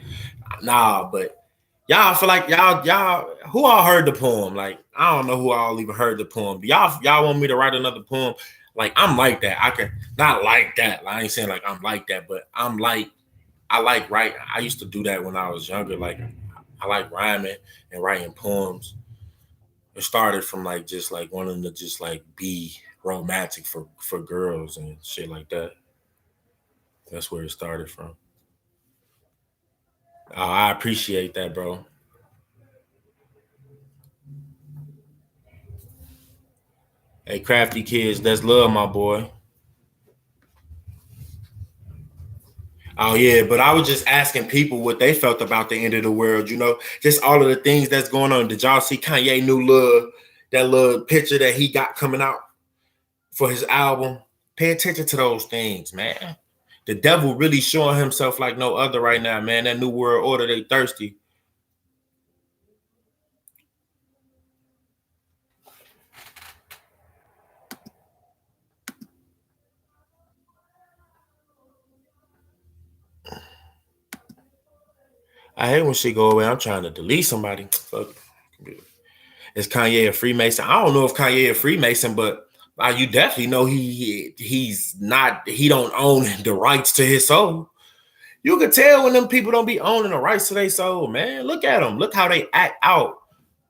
Nah, but y'all feel like y'all who all heard the poem? Like, I don't know who all even heard the poem. Y'all want me to write another poem? Like, I'm like that. I can not like that. Like, I ain't saying like I'm like that, but I like writing. I used to do that when I was younger. Like, I like rhyming and writing poems. It started from like just like wanting to just like be romantic for girls and shit like that. That's where it started from. I appreciate that, bro. Hey, crafty kids, that's love, my boy. Oh yeah, but I was just asking people what they felt about the end of the world. Just all of the things that's going on. Did y'all see Kanye new that little picture that he got coming out for his album? Pay attention to those things, man. The devil really showing himself like no other right now, man. That new world order, they thirsty. I hate when shit go away. I'm trying to delete somebody. Fuck. Is Kanye a Freemason? I don't know if Kanye a Freemason, but you definitely know he's not. He don't own the rights to his soul. You could tell when them people don't be owning the rights to their soul, man. Look at them. Look how they act out.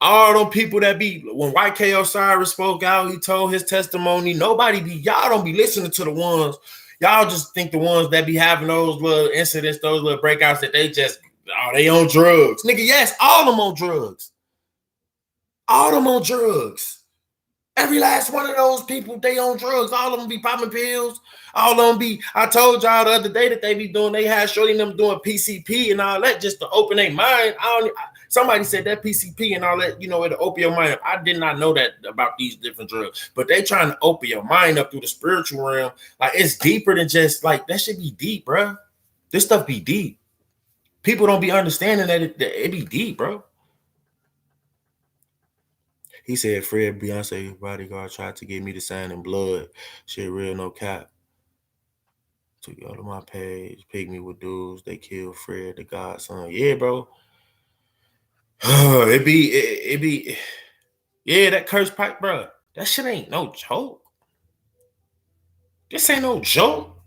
All them people that be when YK Osiris spoke out, he told his testimony. Y'all don't be listening to the ones. Y'all just think the ones that be having those little incidents, those little breakouts that they on drugs. Nigga, yes, all them on drugs. All them on drugs. Every last one of those people, they on drugs. All of them be popping pills. All of them be. I told y'all the other day that they be doing. They had showing them doing PCP and all that just to open their mind. Somebody said that PCP and all that, it'll open your mind up. I did not know that about these different drugs, but they trying to open your mind up through the spiritual realm. Like, it's deeper than just like that. Should be deep, bro. This stuff be deep. People don't be understanding that it be deep, bro. He said Fred Beyonce bodyguard tried to get me to sign in blood. Shit real, no cap. Took you all to my page, pick me with dudes. They killed Fred, the godson. Yeah, bro. it be, yeah, that curse pipe, bro. That shit ain't no joke. This ain't no joke.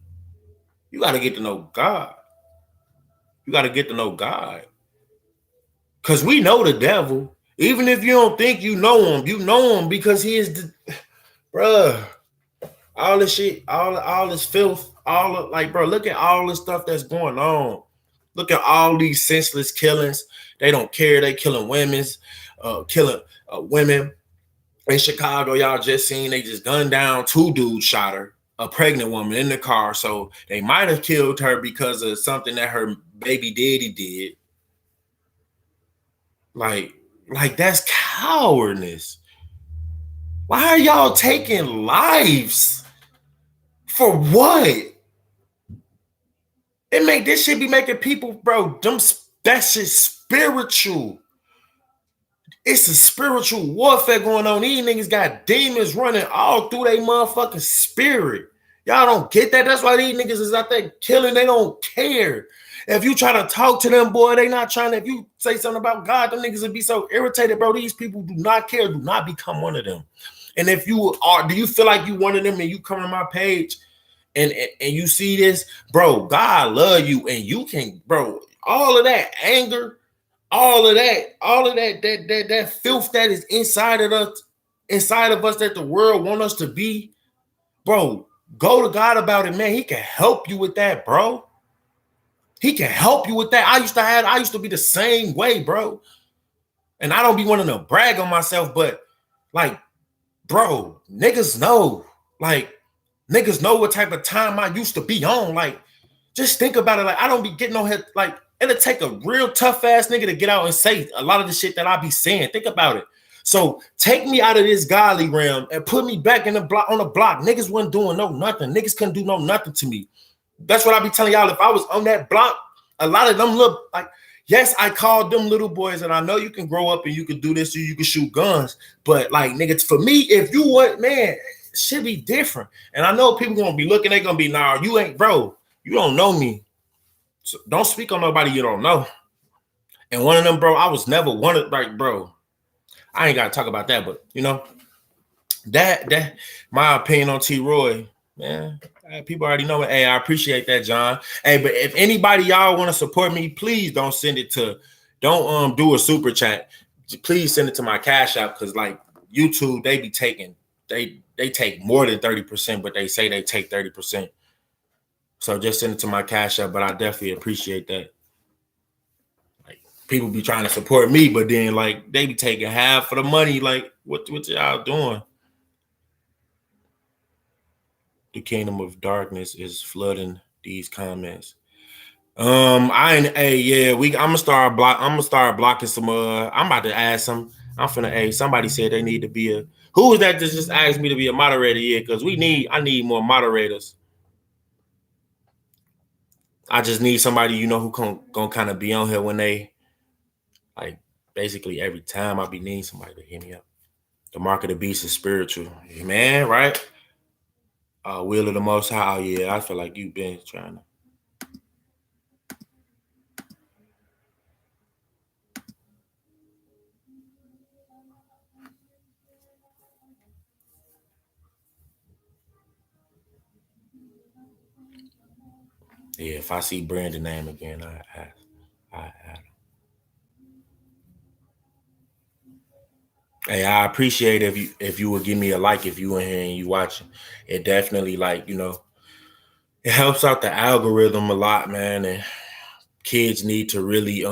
You gotta get to know God. You gotta get to know God. Cause we know the devil. Even if you don't think you know him because he is the bruh. All this shit, all this filth, bro, look at all the stuff that's going on. Look at all these senseless killings. They don't care. They killing killing women. In Chicago, y'all just seen they just gunned down 2 dudes, shot her, a pregnant woman in the car. So they might have killed her because of something that her baby daddy did. Like that's cowardice. Why are y'all taking lives? For what? This shit be making people, bro. That shit spiritual. It's a spiritual warfare going on. These niggas got demons running all through their motherfucking spirit. Y'all don't get that. That's why these niggas is out there killing. They don't care. If you try to talk to them, boy, they not trying to. If you say something about God, them niggas would be so irritated, bro. These people do not care. Do not become one of them. And if you are, do you feel like you one of them and you come to my page and you see this, bro, God love you and you can, bro, all of that anger, all of that filth that is inside of us that the world want us to be, bro, go to God about it, man. He can help you with that, bro. He can help you with that. I used to be the same way, bro. And I don't be wanting to brag on myself, but like, bro, niggas know. Like, niggas know what type of time I used to be on. Like, just think about it. Like, I don't be getting no head. Like, It'll take a real tough ass nigga to get out and say a lot of the shit that I be saying. Think about it. So take me out of this godly realm and put me back in the block on the block. Niggas wasn't doing no nothing. Niggas couldn't do no nothing to me. That's what I be telling y'all. If I was on that block, a lot of them look like, yes, I called them little boys, and I know you can grow up and you can do this, or you can shoot guns. But like, niggas, for me, if you want, man, it should be different. And I know people gonna be looking, they gonna be, nah, you ain't, bro. You don't know me. So don't speak on nobody you don't know. And one of them, bro, I was never wanted, like, bro. I ain't gotta talk about that, but you know, that my opinion on T. Roy, man. People already know it. Hey, I appreciate that, John. Hey, but if anybody y'all want to support me, please don't send it to, don't do a super chat. Please send it to my Cash App, because like YouTube, they be taking, they take more than 30%, but they say they take 30%. So just send it to my Cash App, but I definitely appreciate that. Like, people be trying to support me, but then like they be taking half of the money. Like, what y'all doing? The kingdom of darkness is flooding these comments. I'm gonna start blocking some. I'm about to add some. I'm finna. Somebody said they need to be a. Who is that just asked me to be a moderator? Yeah, because I need more moderators. I just need somebody, who gonna kind of be on here when they, like, basically every time I be needing somebody to hit me up. The mark of the beast is spiritual, man, right? Will of the Most High. Yeah, I feel like you've been trying to. Yeah, if I see Brandon's name again, I add him. Hey, I appreciate if you would give me a like if you in here and you watching. It definitely, like, it helps out the algorithm a lot, man. And kids need to really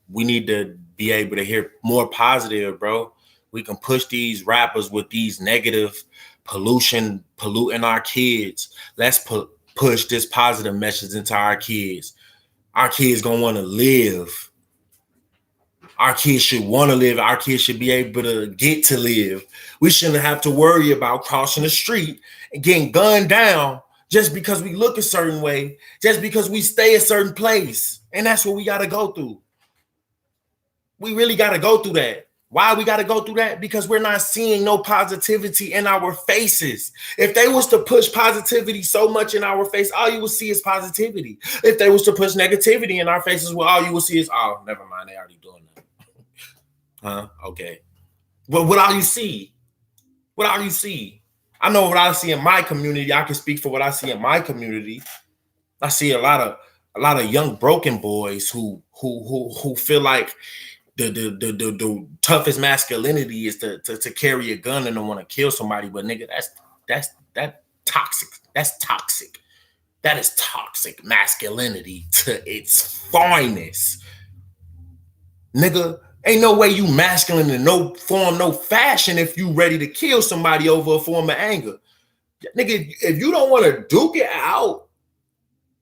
we need to be able to hear more positive, bro. We can push these rappers with these negative polluting our kids. Let's push this positive message into our kids. Our kids gonna want to live. Our kids should want to live. Our kids should be able to get to live. We shouldn't have to worry about crossing the street and getting gunned down just because we look a certain way, just because we stay a certain place. And that's what we got to go through. We really got to go through that. Why we got to go through that? Because we're not seeing no positivity in our faces. If they was to push positivity so much in our face, all you will see is positivity. If they was to push negativity in our faces, well, all you will see is, oh, never mind, they already doing that. Huh? Okay. But what all you see? What all you see? I know what I see in my community. I can speak for what I see in my community. I see a lot of young broken boys who feel like the toughest masculinity is to carry a gun and don't want to kill somebody. But nigga, that's toxic. That's toxic. That is toxic masculinity to its finest. Nigga, ain't no way you masculine in no form, no fashion if you ready to kill somebody over a form of anger. Nigga, if you don't want to duke it out,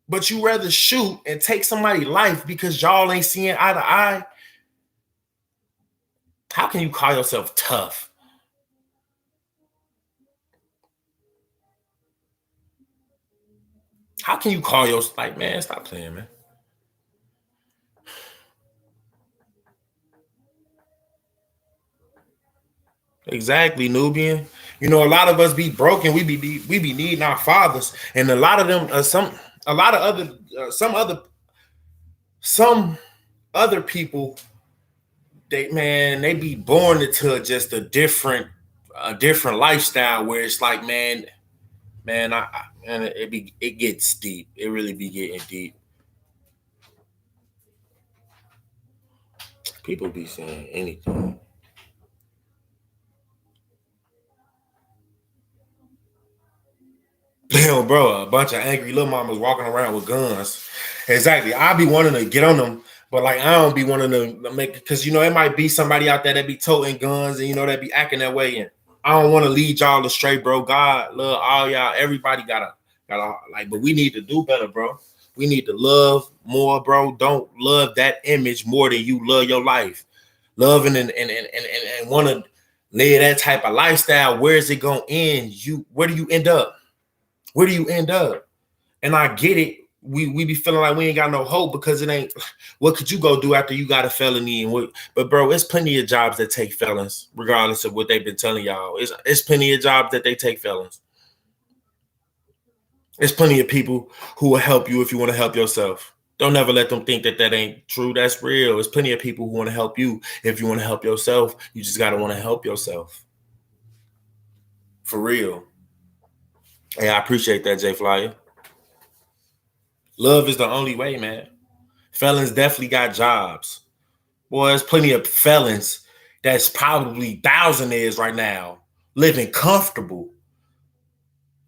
but you rather shoot and take somebody's life because y'all ain't seeing eye to eye, how can you call yourself tough? How can you call yourself, like, man, stop playing, man. Exactly, Nubian. A lot of us be broken. We be needing our fathers, and a lot of them, some other people, they be born into just a different lifestyle where it's like, man, it gets deep. It really be getting deep. People be saying anything. Damn, bro, a bunch of angry little mamas walking around with guns. Exactly. I be wanting to get on them, but like I don't be wanting to make, because it might be somebody out there that be toting guns and that be acting that way. And I don't want to lead y'all astray, bro. God love all y'all. Everybody gotta like, but we need to do better, bro. We need to love more, bro. Don't love that image more than you love your life. Loving and want to live that type of lifestyle. Where is it gonna end? Where do you end up? Where do you end up? And I get it. We be feeling like we ain't got no hope because it ain't. What could you go do after you got a felony? But bro, it's plenty of jobs that take felons, regardless of what they've been telling y'all. It's plenty of jobs that they take felons. There's plenty of people who will help you if you want to help yourself. Don't ever let them think that ain't true. That's real. There's plenty of people who want to help you if you want to help yourself. You just got to want to help yourself. For real. Hey, I appreciate that, Jay Flyer. Love is the only way, man. Felons definitely got jobs. Boy, there's plenty of felons that's probably thousandaires right now living comfortable.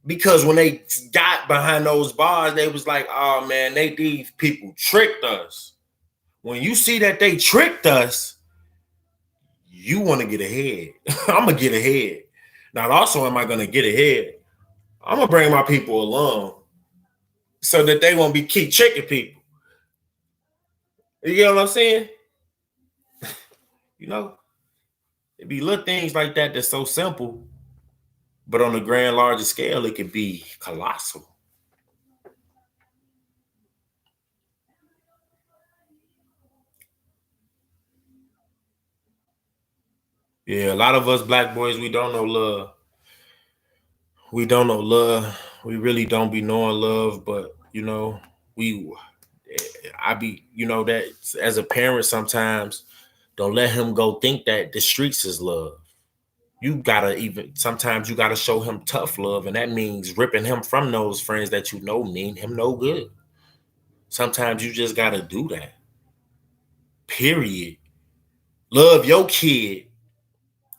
Because when they got behind those bars, they was like, oh man, these people tricked us. When you see that they tricked us, you want to get ahead. I'm going to get ahead. Not also am I going to get ahead. I'm going to bring my people along so that they won't keep tricking people. You get what I'm saying? You know, it be little things like that that's so simple, but on a grand, larger scale, it could be colossal. Yeah, a lot of us black boys, we don't know love. We don't know love. We really don't be knowing love, but you know, that as a parent sometimes don't let him go think that the streets is love. Sometimes you gotta show him tough love, and that means ripping him from those friends that you know mean him no good. Sometimes you just gotta do that. Period. Love your kid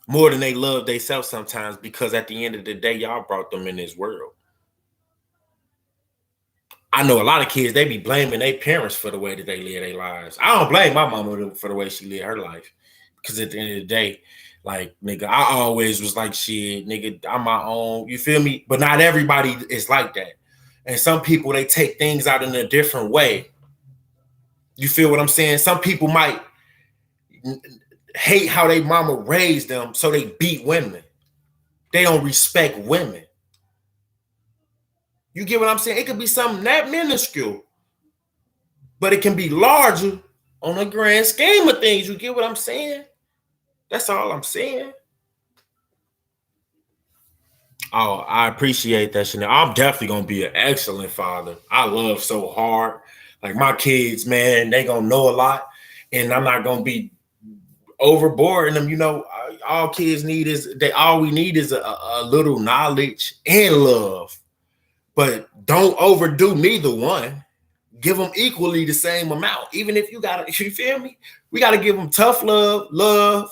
more than they love themselves sometimes, because at the end of the day, y'all brought them in this world. I know a lot of kids, they be blaming their parents for the way that they live their lives. I don't blame my mama for the way she lived her life. Because at the end of the day, like, nigga, I always was like, shit, nigga, I'm my own. You feel me? But not everybody is like that. And some people, they take things out in a different way. You feel what I'm saying? Some people might hate how they mama raised them, so they beat women. They don't respect women. You get what I'm saying? It could be something that minuscule, but it can be larger on a grand scheme of things. You get what I'm saying? That's all I'm saying. Oh, I appreciate that, Chanel. I'm definitely gonna be an excellent father. I love so hard. Like, my kids, man, they gonna know a lot, and I'm not gonna be overboard them. You know, all kids need is all we need is a little knowledge and love. But don't overdo neither one. Give them equally the same amount. Even if you feel me? We gotta give them tough love,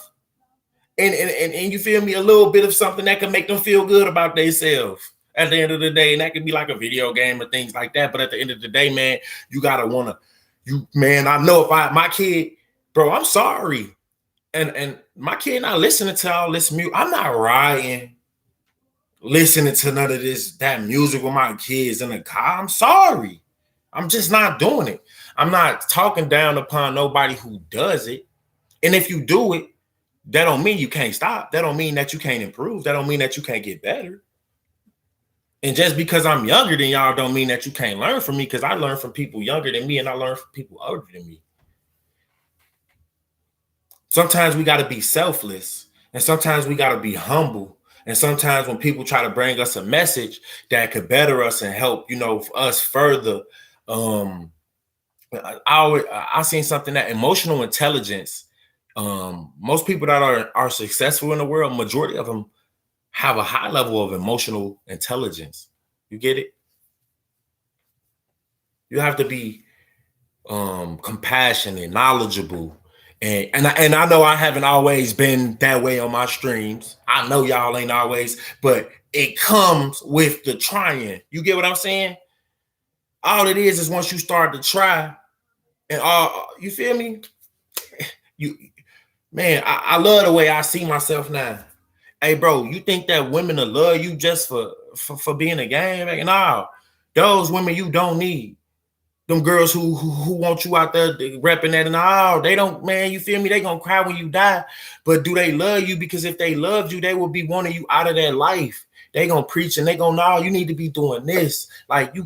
and you feel me, a little bit of something that can make them feel good about themselves at the end of the day. And that could be like a video game or things like that. But at the end of the day, man, you gotta I know if my kid, bro, I'm sorry. And my kid not listening to all this music. I'm not riding, listening to none of that music with my kids in the car. I'm sorry. I'm just not doing it. I'm not talking down upon nobody who does it. And if you do it, that don't mean you can't stop. That don't mean that you can't improve. That don't mean that you can't get better. And just because I'm younger than y'all don't mean that you can't learn from me, because I learn from people younger than me and I learn from people older than me. Sometimes we got to be selfless, and sometimes we got to be humble. And sometimes when people try to bring us a message that could better us and help, us further, I seen something that emotional intelligence. Most people that are successful in the world, majority of them have a high level of emotional intelligence. You get it? You have to be compassionate, knowledgeable. And I know I haven't always been that way on my streams. I know y'all ain't always, but it comes with the trying. You get what I'm saying? All it is once you start to try, and you feel me? I love the way I see myself now. Hey, bro, you think that women will love you just for being a gang? Like, no, those women you don't need. Them girls who want you out there repping that, and oh, they don't, man, you feel me? They gonna cry when you die. But do they love you? Because if they loved you, they would be wanting you out of their life. They gonna preach and they gonna know you need to be doing this. Like you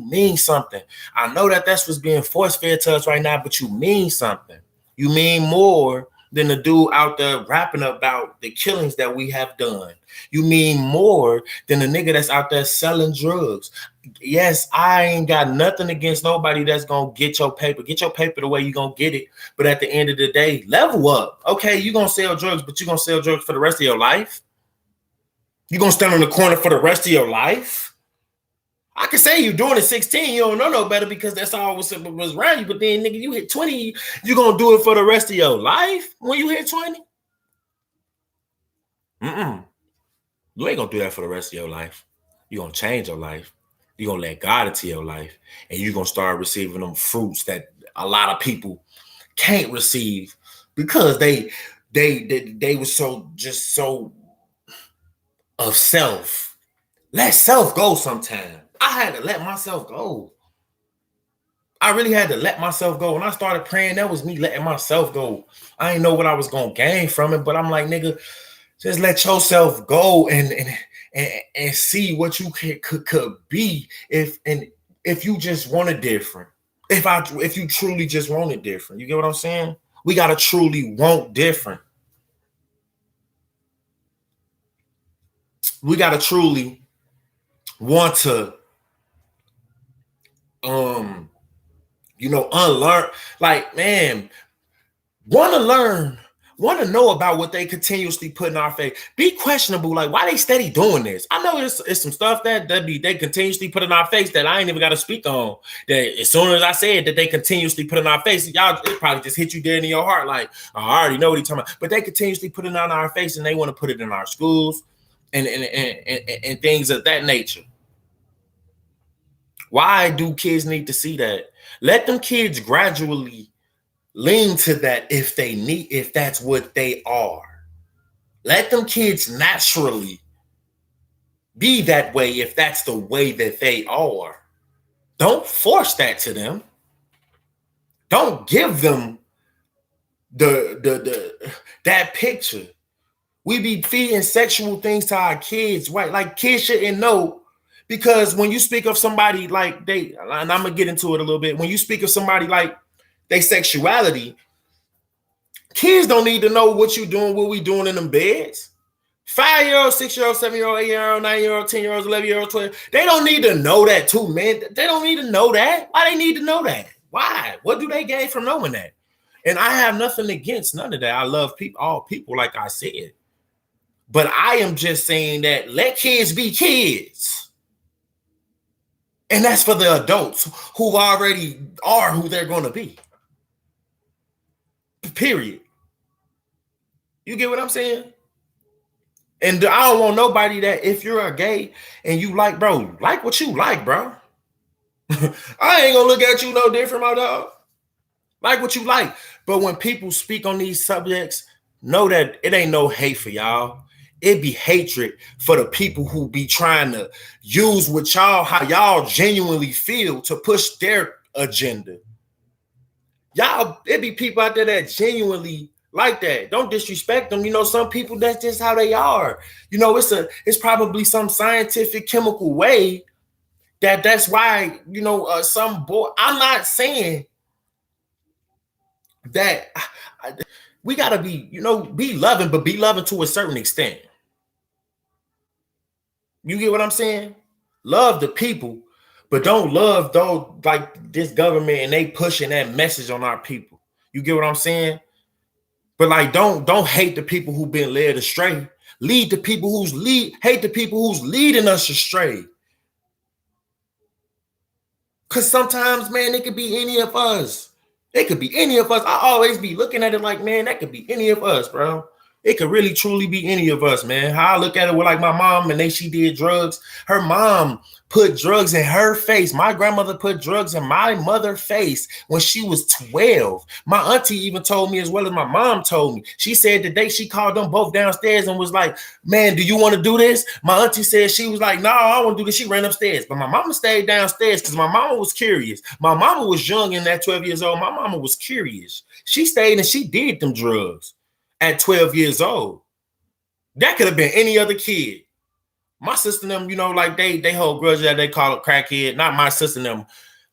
mean something. I know that that's what's being force fed to us right now, but you mean something. You mean more than the dude out there rapping about the killings that we have done. You mean more than the nigga that's out there selling drugs. Yes, I ain't got nothing against nobody that's gonna get your paper. Get your paper the way you gonna get it. But at the end of the day, level up. Okay, you gonna sell drugs, but you gonna sell drugs for the rest of your life? You gonna stand on the corner for the rest of your life? I can say you doing it 16, you don't know no better because that's all was around you. But then, nigga, you hit 20, you gonna do it for the rest of your life when you hit 20? You ain't gonna do that for the rest of your life. You're gonna change your life. You're gonna let God into your life, and you're gonna start receiving them fruits that a lot of people can't receive because they were so of self. Let self go sometime. I had to let myself go. I really had to let myself go. When I started praying, that was me letting myself go. I didn't know what I was gonna gain from it, but I'm like, nigga, just let yourself go and see what you could be if you just want it different. If you truly just want it different. You get what I'm saying? We gotta truly want different. We gotta truly want to unlearn. Like, man, want to learn, want to know about what they continuously put in our face. Be questionable, like why they steady doing this. I know it's some stuff that they continuously put in our face that I ain't even got to speak on. That as soon as I said that they continuously put in our face, y'all, it probably just hit you dead in your heart. Like, oh, I already know what he's talking about. But they continuously put it on our face, and they want to put it in our schools and things of that nature. Why do kids need to see that? Let them kids gradually lean to that if that's what they are. Let them kids naturally be that way if that's the way that they are. Don't force that to them. Don't give them that picture. We be feeding sexual things to our kids, right? Like kids shouldn't know, because when you speak of somebody like and I'm gonna get into it a little bit. When you speak of somebody like their sexuality, kids don't need to know what you doing, what we doing in them beds. 5-year-old, 6-year-old, 7-year-old, 8-year-old, 9-year-old, 10-year-olds, 11-year-old, 12. They don't need to know that too, man. They don't need to know that. Why they need to know that? Why? What do they gain from knowing that? And I have nothing against none of that. I love all people, like I said. But I am just saying that let kids be kids. And that's for the adults who already are who they're going to be. Period. You get what I'm saying? And I don't want nobody that if you're a gay and you like, bro, like what you like, bro. I ain't gonna look at you no different, my dog. Like what you like. But when people speak on these subjects, know that it ain't no hate for y'all. It be hatred for the people who be trying to use what y'all, how y'all genuinely feel to push their agenda. Y'all, it be people out there that genuinely like that. Don't disrespect them. You know, some people, that's just how they are. You know, it's probably some scientific chemical way that's why, you know, some boy, I'm not saying that we got to be, you know, be loving, but be loving to a certain extent. You get what I'm saying? Love the people, but don't love those like this government and they pushing that message on our people. You get what I'm saying? But like, don't hate the people who've been led astray. Hate the people who's leading us astray. Because sometimes, man, it could be any of us. It could be any of us. I always be looking at it like, man, that could be any of us, bro. It could really truly be any of us, man. How I look at it with like my mom, and then she did drugs. Her mom put drugs in her face. My grandmother put drugs in my mother's face when she was 12. My auntie even told me, as well as my mom told me. She said the day she called them both downstairs and was like, man, do you want to do this? My auntie said, she was like, no, I want to do this. She ran upstairs. But my mama stayed downstairs because my mama was curious. My mama was young and at 12 years old. My mama was curious. She stayed and she did them drugs at 12 years old. That could have been any other kid. My sister and them, you know, like they hold grudge that they call it crackhead. Not my sister and them,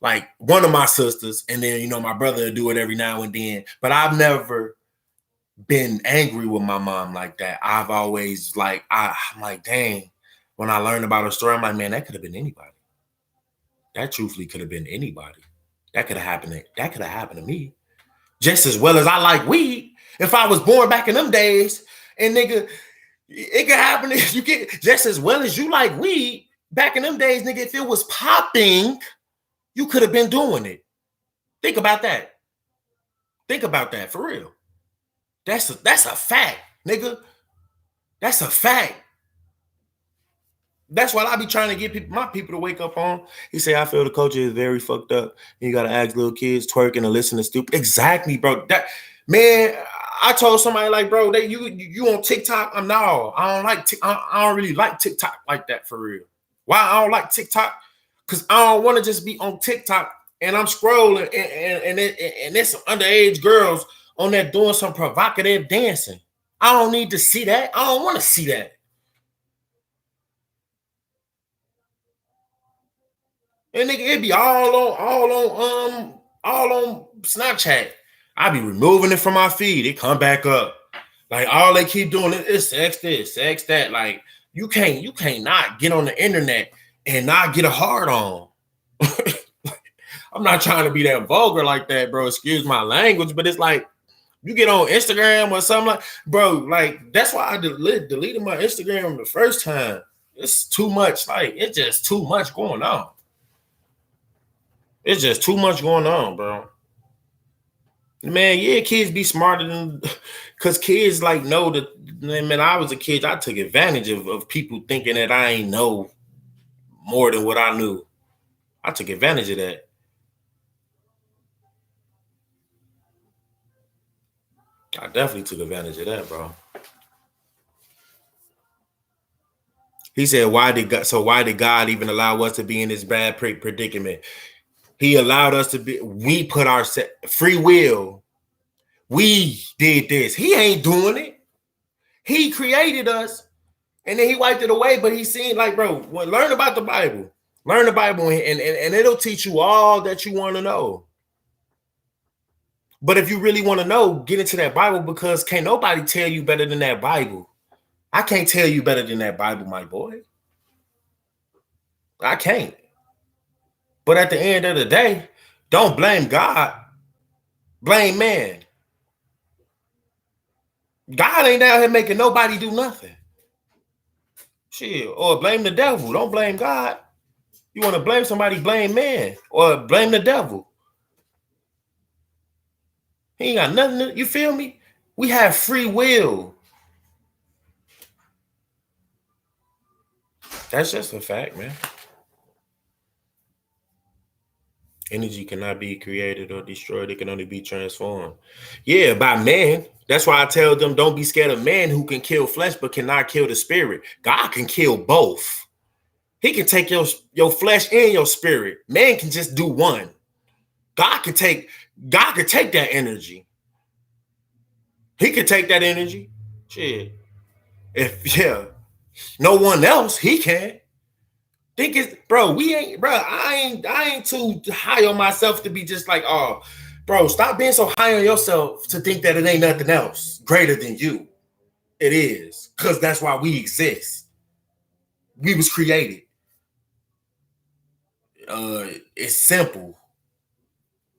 like one of my sisters. And then, you know, my brother would do it every now and then. But I've never been angry with my mom like that. I've always like, I'm like, dang, when I learned about her story, I'm like, man, that could have been anybody. That truthfully could have been anybody. That could have happened. That could have happened to me. Just as well as I like weed. If I was born back in them days, and nigga, it could happen if you get just as well as you like weed back in them days, nigga. If it was popping, you could have been doing it. Think about that. Think about that for real. That's a fact, nigga. That's a fact. That's what I be trying to get my people to wake up on. He say, I feel the culture is very fucked up. You gotta ask little kids twerking and listen to stupid. Exactly, bro. That man, I told somebody like, bro, you on TikTok? I don't like I don't really like TikTok like that for real. Why I don't like TikTok? Because I don't want to just be on TikTok and I'm scrolling and there's some underage girls on there doing some provocative dancing. I don't need to see that. I don't want to see that. And nigga, it be all on Snapchat. I be removing it from my feed. It come back up. Like all they keep doing is sex this, sex that. Like you can't not get on the internet and not get a hard on. I'm not trying to be that vulgar like that, bro. Excuse my language, but it's like you get on Instagram or something like, bro, like that's why I deleted my Instagram the first time. It's too much, like it's just too much going on. It's just too much going on, bro. Man, yeah, kids be smarter than, because kids like know that. Man, I was a kid. I took advantage of people thinking that I ain't know more than what I knew. I took advantage of that. I definitely took advantage of that, bro. He said, why did God even allow us to be in this bad predicament? He allowed us to be, we put our free will. We did this. He ain't doing it. He created us and then he wiped it away. But he seen like, bro, learn about the Bible. Learn the Bible and it'll teach you all that you want to know. But if you really want to know, get into that Bible because can't nobody tell you better than that Bible. I can't tell you better than that Bible, my boy. I can't. But at the end of the day, don't blame God. Blame man. God ain't out here making nobody do nothing. Shit. Or blame the devil. Don't blame God. You want to blame somebody, blame man. Or blame the devil. He ain't got nothing. You feel me? We have free will. That's just a fact, man. Energy cannot be created or destroyed. It can only be transformed. Yeah, by man. That's why I tell them don't be scared of man who can kill flesh but cannot kill the spirit. God can kill both. He can take your flesh and your spirit. Man can just do one. God can take that energy. He can take that energy. Shit. No one else, he can. Think it's, bro, I ain't too high on myself to be just like, oh, bro, stop being so high on yourself to think that it ain't nothing else greater than you. It is, because that's why we exist. We was created. It's simple.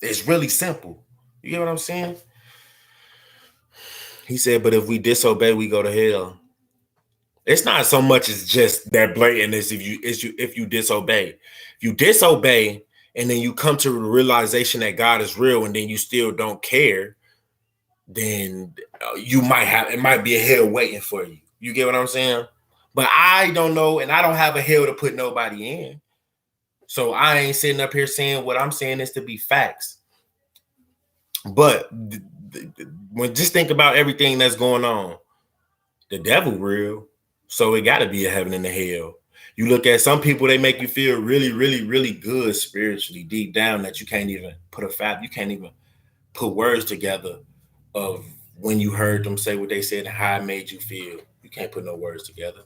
It's really simple. You get what I'm saying? He said, but if we disobey, we go to hell. It's not so much as just that blatantness if you disobey. If you disobey and then you come to the realization that God is real and then you still don't care, then it might be a hell waiting for you. You get what I'm saying? But I don't know, and I don't have a hell to put nobody in. So I ain't sitting up here saying what I'm saying is to be facts. But when just think about everything that's going on, the devil real, so it got to be a heaven and a hell. You look at some people, they make you feel really, really, really good spiritually deep down that you can't even you can't even put words together of when you heard them say what they said and how it made you feel. You can't put no words together.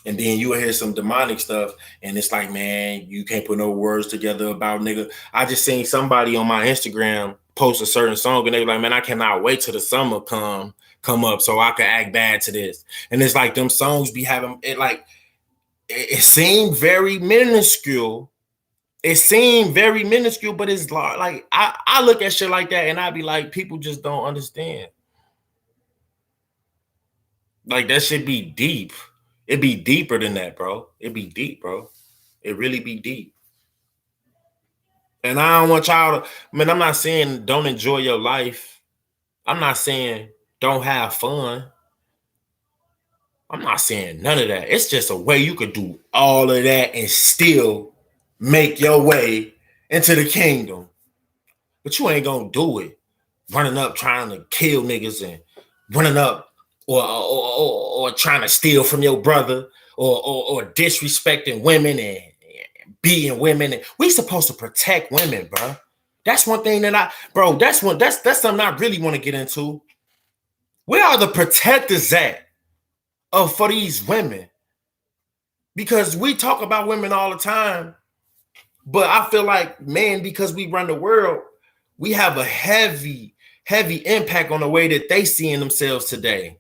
And then you hear some demonic stuff, and it's like, man, you can't put no words together about nigga. I just seen somebody on my Instagram post a certain song, and they were like, man, I cannot wait till the summer come up so I can act bad to this. And it's like them songs be having it like it seemed very minuscule. It seemed very minuscule, but it's like I look at shit like that and I be like, people just don't understand. Like that should be deep. It be deeper than that, bro. It be deep, bro. It really be deep. And I don't want y'all to, man, I'm not saying don't enjoy your life. I'm not saying don't have fun. I'm not saying none of that. It's just a way you could do all of that and still make your way into the kingdom. But you ain't gonna do it running up trying to kill niggas and running up or trying to steal from your brother or disrespecting women and beating women. And we supposed to protect women, bro. That's one thing that that's something I really want to get into. Where are the protectors at for these women? Because we talk about women all the time, but I feel like, man, because we run the world, we have a heavy impact on the way that they seeing themselves today.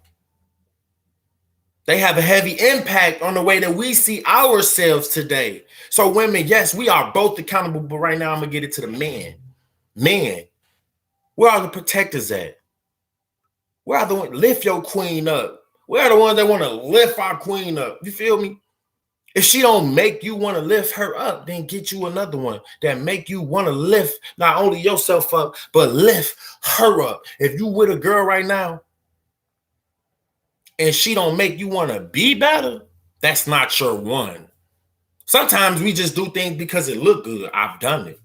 They have a heavy impact on the way that we see ourselves today. So women, yes, we are both accountable, but right now I'm gonna get it to the men. Men, where are the protectors at? Where are the ones lift your queen up? Where are the ones that want to lift our queen up? You feel me? If she don't make you want to lift her up, then get you another one that make you want to lift not only yourself up, but lift her up. If you with a girl right now and she don't make you want to be better, that's not your one. Sometimes we just do things because it look good. I've done it.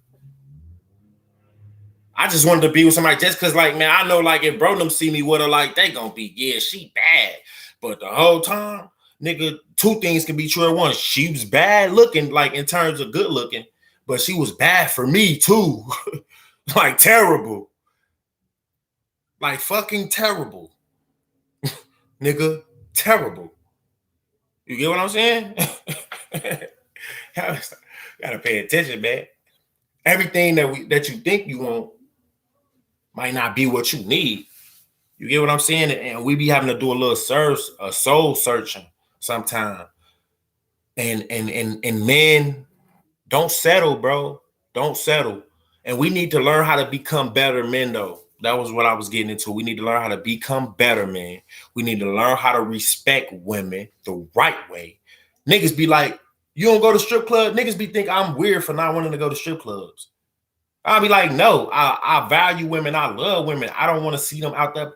I just wanted to be with somebody just because, like, man, I know, like, if bro them see me with her, like, they gonna be, yeah, she bad. But the whole time, nigga, two things can be true at once. She was bad looking, like, in terms of good looking, but she was bad for me, too. Like, terrible. Like, fucking terrible. Nigga, terrible. You get what I'm saying? Gotta pay attention, man. Everything that you think you want might not be what you need. You get what I'm saying? And we be having to do a little soul searching sometime. And men, don't settle, bro. Don't settle. And we need to learn how to become better men, though. That was what I was getting into. We need to learn how to become better men. We need to learn how to respect women the right way. Niggas be like, you don't go to strip club? Niggas be think I'm weird for not wanting to go to strip clubs. I'll be like, no, I value women. I love women. I don't want to see them out there.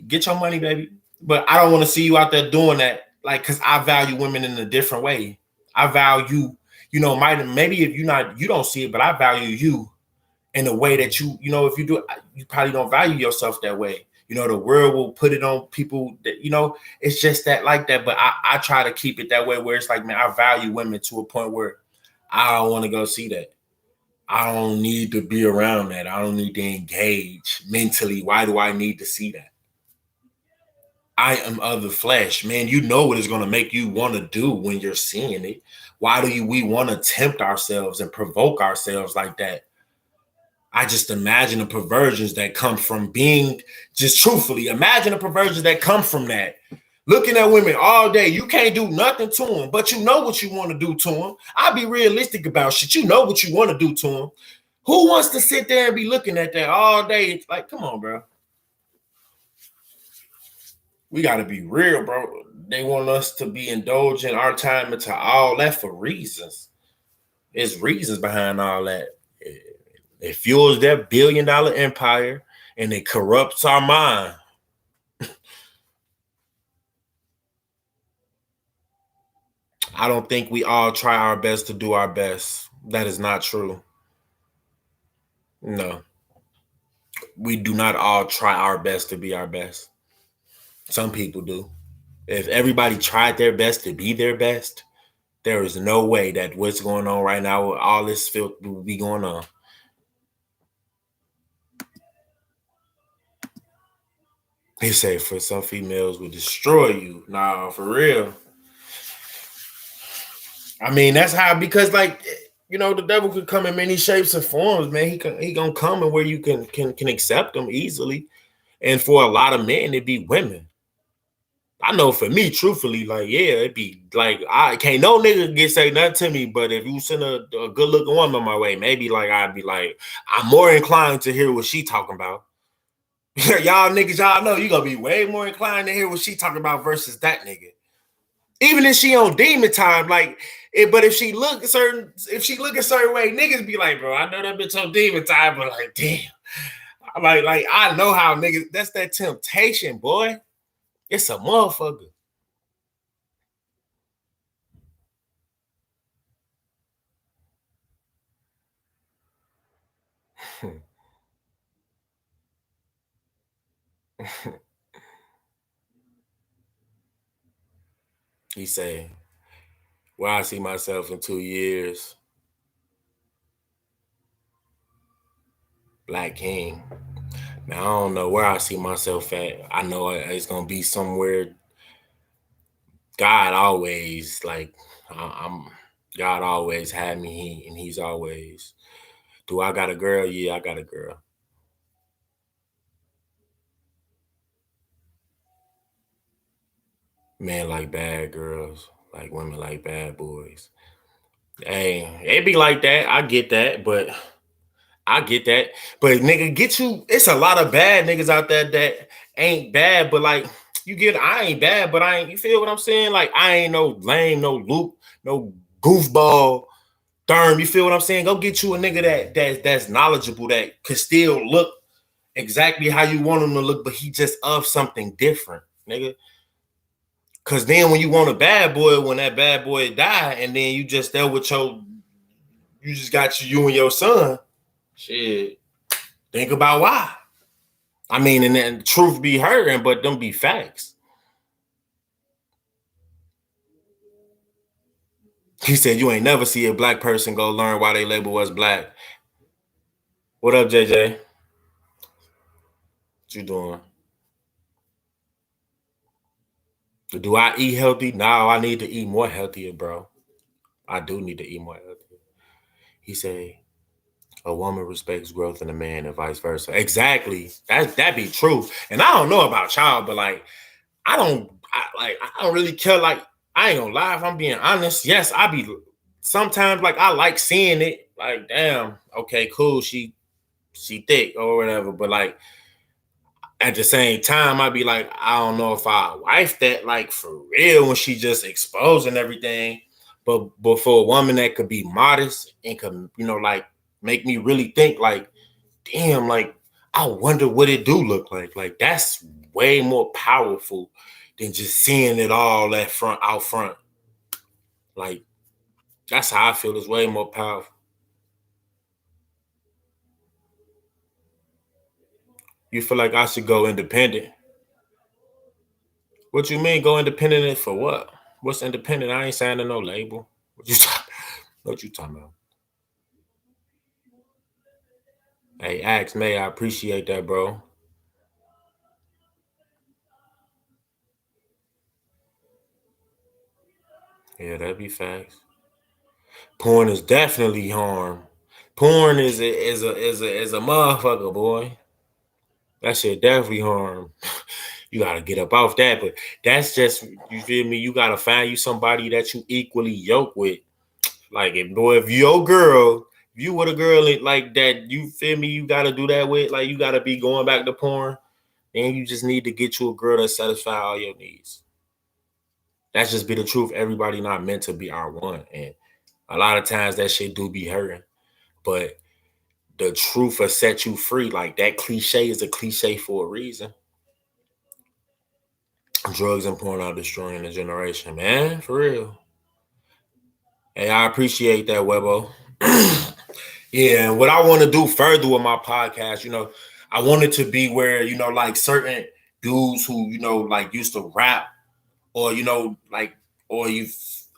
Get your money, baby. But I don't want to see you out there doing that. Like, because I value women in a different way. I value, maybe if you don't see it, but I value you in a way that if you do, you probably don't value yourself that way. The world will put it on people that, it's just that like that. But I try to keep it that way where it's like, man, I value women to a point where I don't want to go see that. I don't need to be around that. I don't need to engage mentally. Why do I need to see that? I am of the flesh, man. You know what it's going to make you want to do when you're seeing it. Why do we want to tempt ourselves and provoke ourselves like that? I just imagine the perversions that come from being, just truthfully, imagine the perversions that come from that. Looking at women all day, you can't do nothing to them, but you know what you want to do to them. I'll be realistic about shit. You know what you want to do to them. Who wants to sit there and be looking at that all day? It's like, come on, bro. We got to be real, bro. They want us to be indulging our time into all that for reasons. There's reasons behind all that. It fuels their $1 billion empire. and it corrupts our mind. I don't think we all try our best to do our best. That is not true. No, we do not all try our best to be our best. Some people do. If everybody tried their best to be their best, there is no way that what's going on right now with all this filth will be going on. He said for some females will destroy you. Nah, for real. I mean, that's how, because like, the devil could come in many shapes and forms, man. He gonna come in where you can accept him easily. And for a lot of men, it'd be women. I know for me, truthfully, like, yeah, it'd be like, I can't no nigga get say nothing to me, but if you send a good looking woman my way, maybe like I'd be like, I'm more inclined to hear what she talking about. Y'all niggas, y'all know you gonna be way more inclined to hear what she talking about versus that nigga. Even if she on demon time, like, but if she look a certain way, niggas be like, bro, I know that bitch on demon time, but like, damn, like I know how niggas. That's that temptation, boy. It's a motherfucker. He say, where I see myself in 2 years, Black King. Now I don't know where I see myself at. I know it's gonna be somewhere. God always like I'm. God always had me, and He's always. Do I got a girl? Yeah, I got a girl. Men like bad girls, like women like bad boys. Hey, it be like that. I get that, but I get that. But nigga, get you. It's a lot of bad niggas out there that ain't bad, but like you get, I ain't bad, but I ain't. You feel what I'm saying? Like I ain't no lame, no loop, no goofball. Darn, you feel what I'm saying? Go get you a nigga that's knowledgeable, that could still look exactly how you want him to look, but he just of something different, nigga. Cause then when you want a bad boy, when that bad boy die, and then you just there with you just got you and your son. Shit, think about why. I mean, and then truth be hurting, but them be facts. He said you ain't never see a black person go learn why they label us black. What up, JJ? What you doing? Do I eat healthy? No, I need to eat more healthier, bro. I do need to eat more healthier. He said a woman respects growth in a man and vice versa. Exactly. That be true. And I don't know about y'all, but like I don't really care. Like, I ain't gonna lie, if I'm being honest. Yes, I be sometimes like I like seeing it. Like, damn, okay, cool. She thick or whatever. But like at the same time, I'd be like, I don't know if I wife that like for real when she just exposing everything. But for a woman that could be modest and could, like make me really think like, damn, like I wonder what it do look like. Like that's way more powerful than just seeing it all out front. Like that's how I feel. It's way more powerful. You feel like I should go independent? What you mean go independent for what? What's independent? I ain't signing no label. What you talking about? Hey, Axe May, I appreciate that, bro. Yeah, that'd be facts. Porn is definitely harm. Porn is a motherfucker, boy. That shit definitely harm. You gotta get up off that. But that's just, you feel me? You gotta find you somebody that you equally yoke with. Like, if your girl, if you with a girl like that, you feel me? You gotta do that with. Like, you gotta be going back to porn, and you just need to get you a girl that satisfy all your needs. That's just be the truth. Everybody not meant to be our one, and a lot of times that shit do be hurting. But the truth will set you free. Like that cliche is a cliche for a reason. Drugs and porn are destroying the generation, man. For real. Hey, I appreciate that, Webo. Yeah, and what I want to do further with my podcast, I want it to be where, like certain dudes who, like used to rap or, like, or you,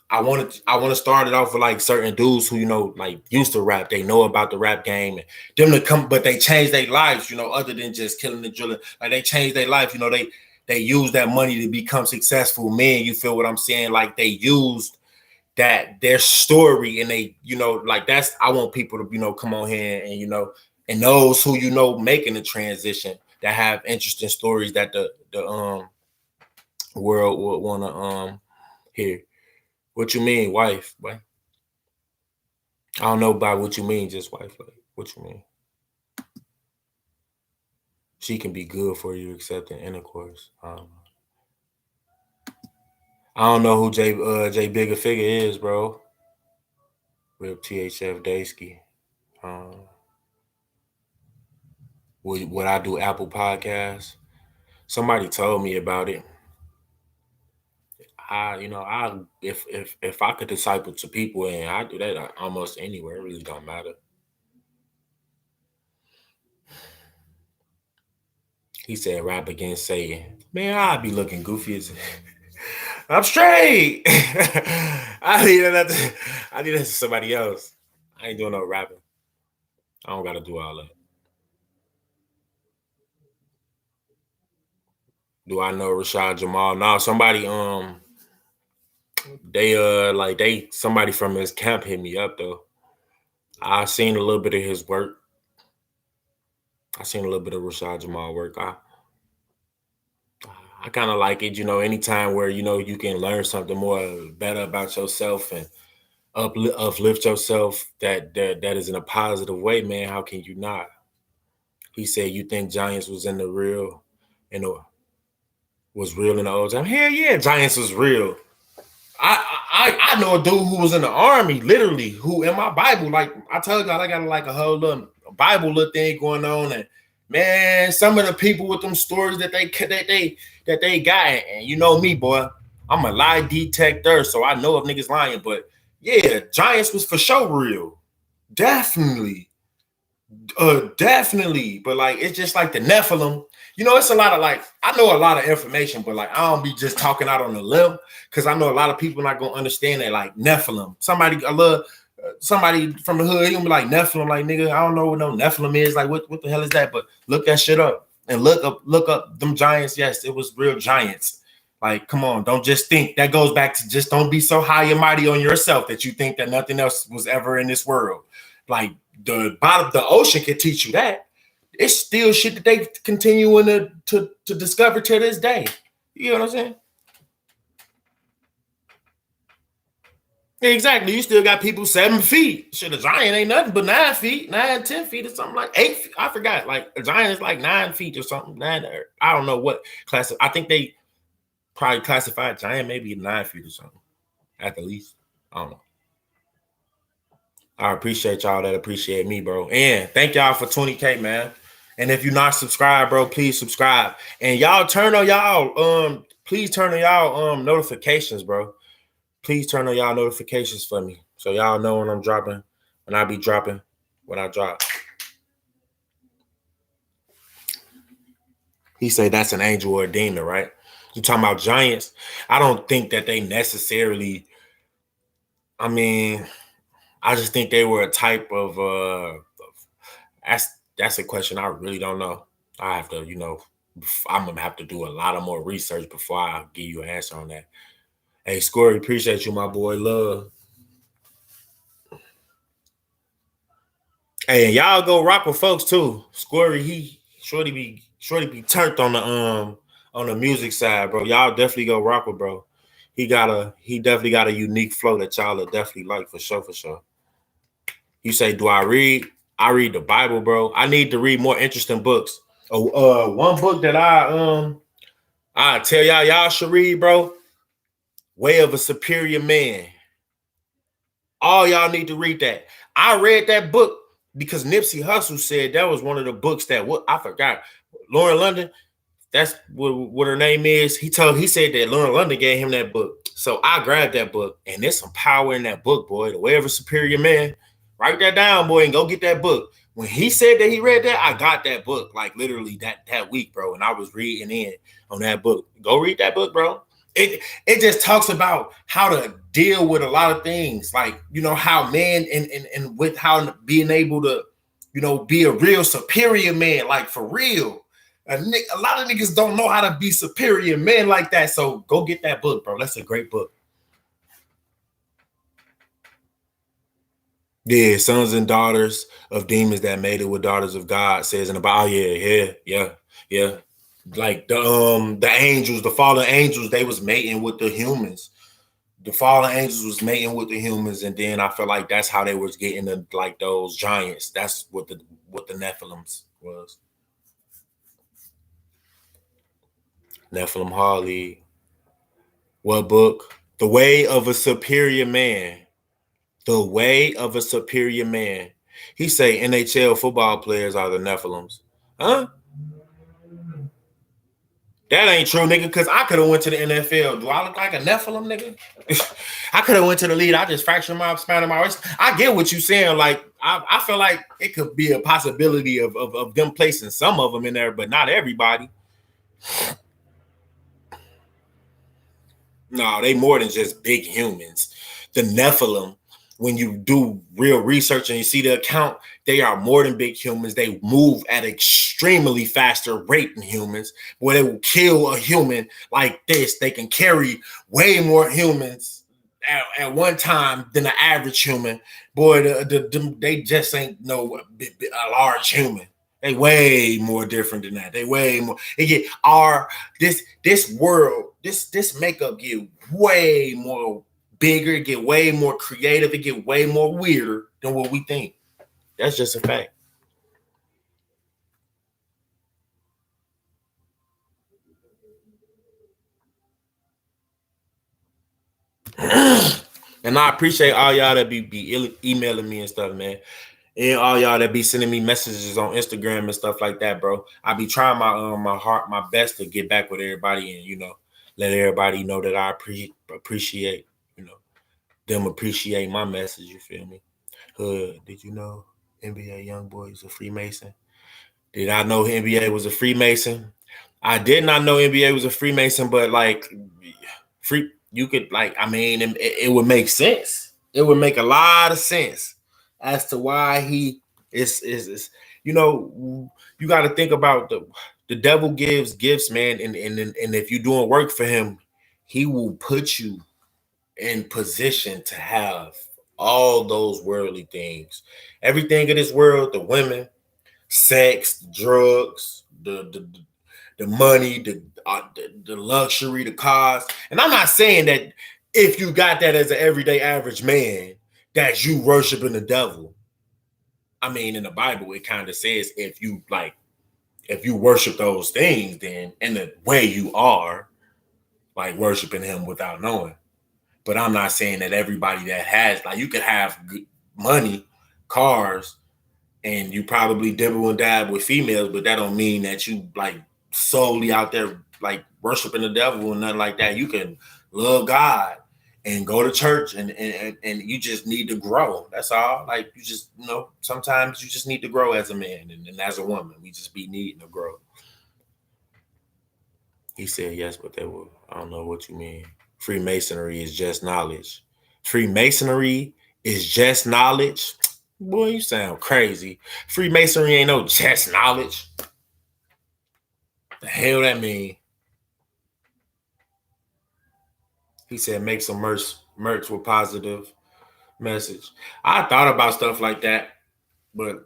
I want to start it off with like certain dudes who, like used to rap. They know about the rap game and them to come, but they change their lives, other than just killing the driller. Like they change their life, they use that money to become successful men. You feel what I'm saying? Like they used that their story and they, like that's I want people to, come on here and and those who making the transition that have interesting stories that the world would want to hear. What you mean, wife? What? I don't know about what you mean, just wife. Like, what you mean? She can be good for you, except in intercourse. I don't know who J Bigger Figure is, bro. Rip THF Daysky. Would I do Apple Podcasts? Somebody told me about it. I if I could disciple to people, and I do that almost anywhere. It really don't matter. He said rap against Satan. Man, I'd be looking goofy as I'm straight. I need that to somebody else. I ain't doing no rapping. I don't gotta do all that. Do I know Rashad Jamal? No, somebody somebody from his camp hit me up though. I seen a little bit of his work. I seen a little bit of Rashad Jamal work. I kind of like it, anytime where you can learn something more better about yourself and uplift yourself that is in a positive way, man. How can you not? He said, "You think Giants was in the real, was real in the old time? Hell yeah, Giants was real. I know a dude who was in the army, literally, who in my Bible, like I told y'all, I got like a whole little Bible little thing going on, and man, some of the people with them stories that they got, and you know me, boy, I'm a lie detector, so I know if niggas lying, but yeah, Giants was for sure real, definitely. Definitely, but like it's just like the Nephilim. It's a lot of like I know a lot of information, but like I don't be just talking out on the limb because I know a lot of people not gonna understand that like Nephilim. Somebody from the hood, he gonna be like Nephilim, like nigga, I don't know what no Nephilim is. Like what the hell is that? But look that shit up and look up them giants. Yes, it was real giants. Like, come on, don't just think. That goes back to just don't be so high and mighty on yourself that you think that nothing else was ever in this world. Like the bottom of the ocean can teach you that. It's still shit that they continuing to discover to this day. You know what I'm saying? Exactly. You still got people 7 feet. Shit, a giant ain't nothing but 9 feet, 9, 10 feet or something like 8 feet. I forgot. Like a giant is like 9 feet or something. I don't know what class. I think they probably classified giant maybe 9 feet or something at the least. I don't know. I appreciate y'all that appreciate me, bro. And thank y'all for 20K, man. And if you're not subscribed, bro, please subscribe. And y'all please turn on y'all notifications, bro. Please turn on y'all notifications for me. So y'all know when I'm dropping, when I be dropping, when I drop. He say that's an angel or a demon, right? You talking about giants? I don't think that they necessarily, I mean, I just think they were a type of that's a question I really don't know. I have to, I'm gonna have to do a lot of more research before I give you an answer on that. Hey, Scory, appreciate you, my boy. Love. Hey, and y'all go rock with folks too. Scory, he shorty be turned on the music side, bro. Y'all definitely go rock with bro. He definitely got a unique flow that y'all will definitely like for sure, for sure. You say, do I read? I read the Bible, bro. I need to read more interesting books. One book that I tell y'all should read, bro. Way of a Superior Man. All y'all need to read that. I read that book because Nipsey Hussle said that was one of the books that what I forgot. Lauren London, that's what her name is. He said that Lauren London gave him that book. So I grabbed that book, and there's some power in that book, boy. The Way of a Superior Man. Write that down, boy, and go get that book. When he said that he read that, I got that book like literally that week, bro. And I was reading in on that book. Go read that book, bro. It just talks about how to deal with a lot of things, like how men and with how being able to be a real superior man, like for real. A lot of niggas don't know how to be superior men like that. So go get that book, bro. That's a great book. Yeah, sons and daughters of demons that made it with daughters of God says in the Bible. Yeah. Like the angels, the fallen angels, they was mating with the humans. The fallen angels was mating with the humans, and then I feel like that's how they was getting the, like those giants. That's what the Nephilims was. Nephilim Harley. What book? The Way of a Superior Man. The Way of a Superior Man. He say NHL football players are the Nephilims. Huh? That ain't true, nigga, because I could have went to the NFL. Do I look like a Nephilim, nigga? I could have went to the league. I just fractured my spine in my wrist. I get what you're saying. Like, I feel like it could be a possibility of them placing some of them in there, but not everybody. No, they more than just big humans. The Nephilim, when you do real research and you see the account, they are more than big humans. They move at an extremely faster rate than humans, where they will kill a human like this. They can carry way more humans at one time than an average human. Boy, they just ain't a large human. They way more different than that. They way more. It get this world, this makeup get way more bigger, it get way more creative, it get way more weirder than what we think. That's just a fact. And I appreciate all y'all that be emailing me and stuff, man. And all y'all that be sending me messages on Instagram and stuff like that, bro. I be trying my best to get back with everybody and let everybody know that I appreciate them appreciate my message. You feel me? Hood, did you know NBA YoungBoy is a Freemason? Did I know NBA was a Freemason? I did not know NBA was a Freemason, but like you could it would make sense. It would make a lot of sense as to why he is you got to think about the devil gives gifts, man, and if you're doing work for him, he will put you in position to have all those worldly things, everything in this world, the women, sex, drugs, the money, the luxury, the cars. And I'm not saying that if you got that as an everyday average man, that you worshiping the devil. I mean, in the Bible, it kind of says if you worship those things, then in the way you are like worshiping him without knowing. But I'm not saying that everybody that has, like, you could have good money, cars, and you probably dibble and dab with females, but that don't mean that you like solely out there like worshiping the devil and nothing like that. You can love God and go to church and you just need to grow. That's all. Like, you just sometimes you just need to grow as a man and as a woman. We just be needing to grow. He said yes, but they will. I don't know what you mean. Freemasonry is just knowledge. Freemasonry is just knowledge. Boy, you sound crazy. Freemasonry ain't no just knowledge. The hell that mean? He said make some merch with positive message. I thought about stuff like that, but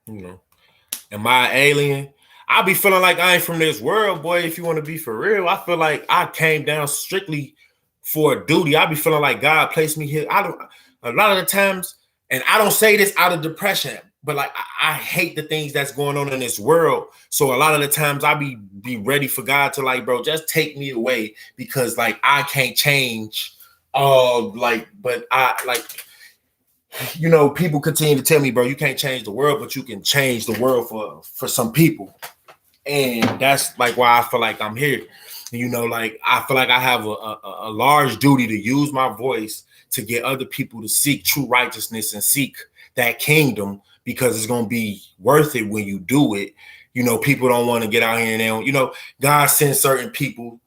am I an alien? I be feeling like I ain't from this world, boy. If you want to be for real, I feel like I came down strictly for a duty. I be feeling like God placed me here. A lot of the times, and I don't say this out of depression, but like I hate the things that's going on in this world. So a lot of the times I be ready for God to like, bro, just take me away because like I can't change. But I like people continue to tell me, bro, you can't change the world, but you can change the world for some people. And that's like why I feel like I'm here. Like I feel like I have a large duty to use my voice to get other people to seek true righteousness and seek that kingdom, because it's going to be worth it when you do it. People don't want to get out here and they don't, God sends certain people.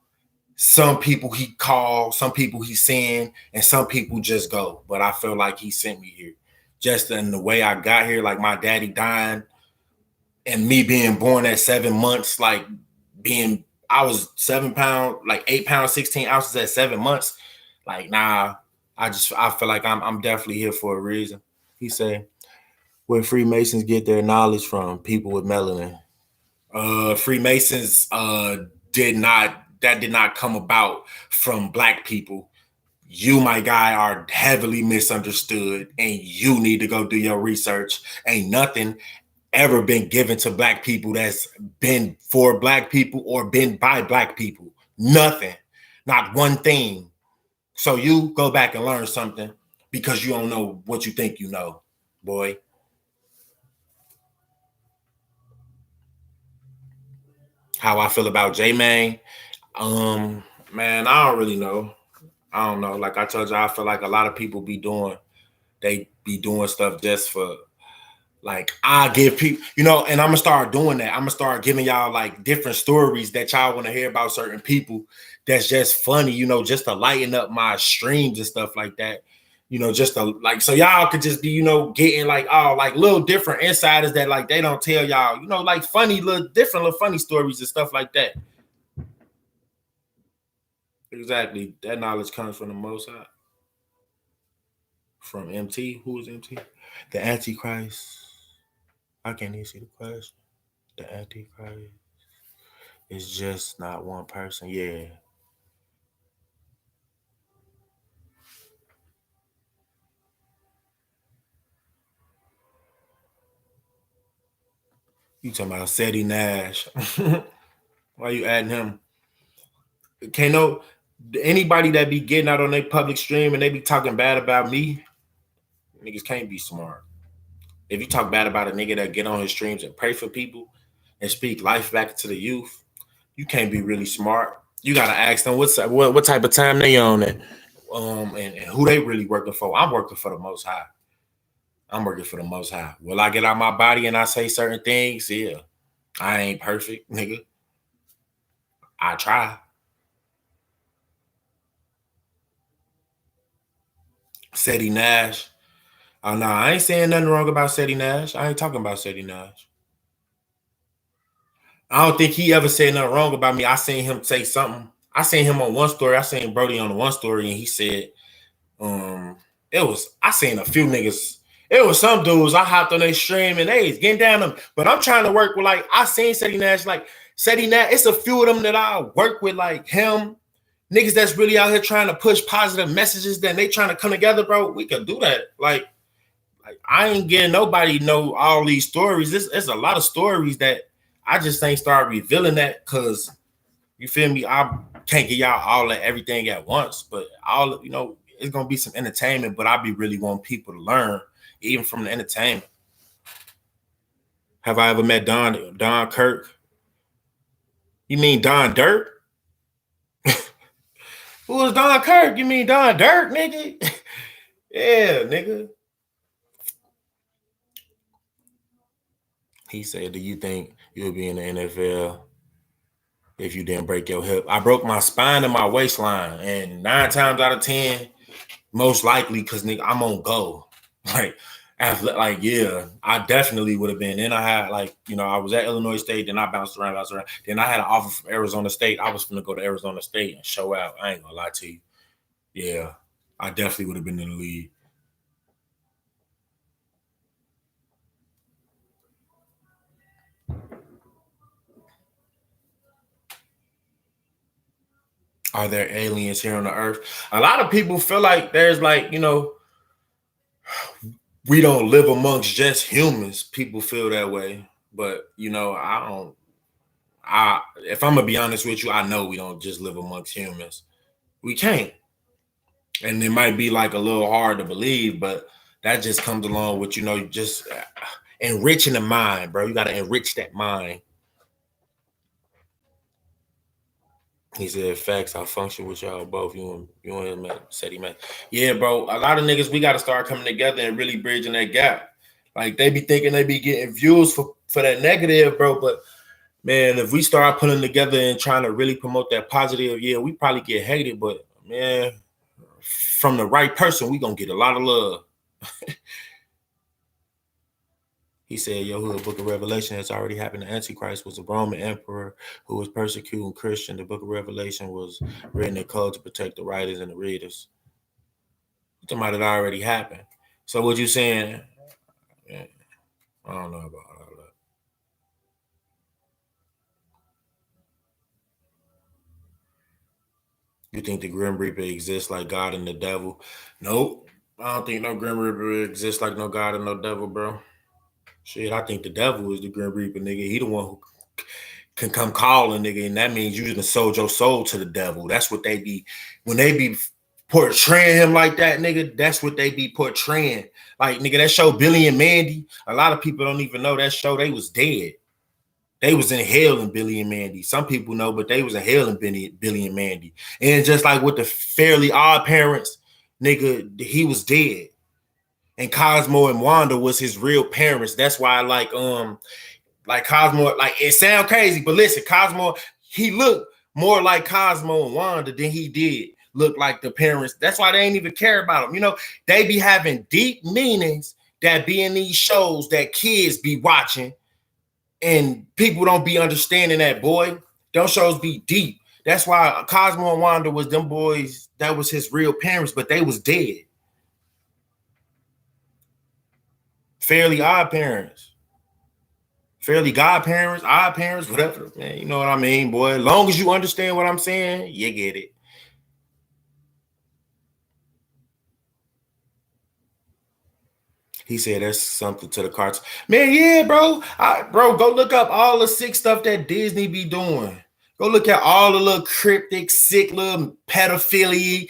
Some people he called, some people he sent, and some people just go. But I feel like he sent me here. Just in the way I got here, like my daddy dying and me being born at 7 months, I was 7 pounds, like 8 pounds, 16 ounces at 7 months. Like, nah, I feel like I'm definitely here for a reason. He said, where Freemasons get their knowledge from, people with melanin. Freemasons did not come about from black people. You, my guy, are heavily misunderstood, and you need to go do your research. Ain't nothing ever been given to black people that's been for black people or been by black people. Nothing. Not one thing. So you go back and learn something because you don't know what you think you know, boy. How I feel about J-Man? Man, I don't really know. I don't know. Like I told you, I feel like a lot of people they be doing stuff just for, like, I give people, and I'm gonna start doing that. I'm gonna start giving y'all like different stories that y'all want to hear about certain people. That's just funny, just to lighten up my streams and stuff like that. Just to like, so y'all could just be, getting like, oh, like little different insiders that like they don't tell y'all, like funny little funny stories and stuff like that. Exactly. That knowledge comes from the Most High. From MT. Who is MT? The Antichrist. I can't even see the question. The Antichrist is just not one person. Yeah. You talking about Seti Nash. Why you adding him? Can't no anybody that be getting out on their public stream and they be talking bad about me, niggas can't be smart. If you talk bad about a nigga that get on his streams and pray for people and speak life back to the youth, you can't be really smart. You gotta ask them what type of time they on it, and who they really working for. I'm working for the Most High. I'm working for the Most High. Will I get out my body and I say certain things? Yeah, I ain't perfect, nigga. I try. Seti Nash. Oh no, I ain't saying nothing wrong about Seti Nash. I ain't talking about Seti Nash. I don't think he ever said nothing wrong about me. I seen him say something. I seen him on one story. I seen Brody on the one story, and he said, I seen a few niggas. It was some dudes. I hopped on their stream and they was getting down them. But I'm trying to work with, like, I seen Seti Nash, like Seti Nash. It's a few of them that I work with, like him. Niggas that's really out here trying to push positive messages. Then they trying to come together, bro. We could do that. Like I ain't getting nobody know all these stories. There's a lot of stories that I just ain't start revealing that because you feel me. I can't get y'all all of everything at once, but it's gonna be some entertainment. But I be really want people to learn even from the entertainment. Have I ever met Don Kirk? You mean Don Dirt? Who is Don Kirk? You mean Don Dirt, nigga? Yeah, nigga. He said, do you think you'll be in the NFL if you didn't break your hip? I broke my spine and my waistline, and 9 times out of 10, most likely because nigga, I'm on go. Yeah, I definitely would have been. Then I had I was at Illinois State, then I bounced around. Then I had an offer from Arizona State. I was gonna go to Arizona State and show out. I ain't gonna lie to you. Yeah, I definitely would have been in the league. Are there aliens here on the earth? A lot of people feel like there's we don't live amongst just humans. People feel that way. But I don't if I'm gonna be honest with you, I know we don't just live amongst humans. We can't. And it might be like a little hard to believe, but that just comes along with, just enriching the mind, bro. You got to enrich that mind. He said, facts, I function with y'all both. You and him, said he man. Yeah, bro. A lot of niggas, we got to start coming together and really bridging that gap. Like, they be thinking they be getting views for that negative, bro. But, man, if we start putting together and trying to really promote that positive, yeah, we probably get hated. But, man, from the right person, we going to get a lot of love. He said, yo, who the book of Revelation has already happened. The Antichrist was a Roman emperor who was persecuting Christian. The book of Revelation was written in code to protect the writers and the readers. Something that already happened. So what you saying? Yeah, I don't know about all that. You think the Grim Reaper exists like God and the devil? Nope. I don't think no Grim Reaper exists like no God and no devil, bro. Shit, I think the devil is the Grim Reaper, nigga. He the one who can come calling, nigga, and that means you just sold your soul to the devil. That's what they be, when they be portraying him like that, nigga, that's what they be portraying. Like, nigga, that show Billy and Mandy, a lot of people don't even know that show. They was dead. They was in hell in Billy and Mandy. Some people know, but they was in hell in Billy and Mandy. And just like with the Fairly Odd Parents, nigga, he was dead. And Cosmo and Wanda was his real parents. That's why, like Cosmo, like, it sound crazy, but listen, Cosmo, he looked more like Cosmo and Wanda than he did look like the parents. That's why they ain't even care about them. You know, they be having deep meanings that be in these shows that kids be watching, and people don't be understanding that, boy. Those shows be deep. That's why Cosmo and Wanda was them boys. That was his real parents, but they was dead. Fairly Odd Parents. Fairly godparents, odd parents, whatever, man. You know what I mean, boy. As long as you understand what I'm saying, you get it. He said that's something to the cartoon. Man, yeah, bro. Bro, go look up all the sick stuff that Disney be doing. Go look at all the little cryptic, sick little pedophilia,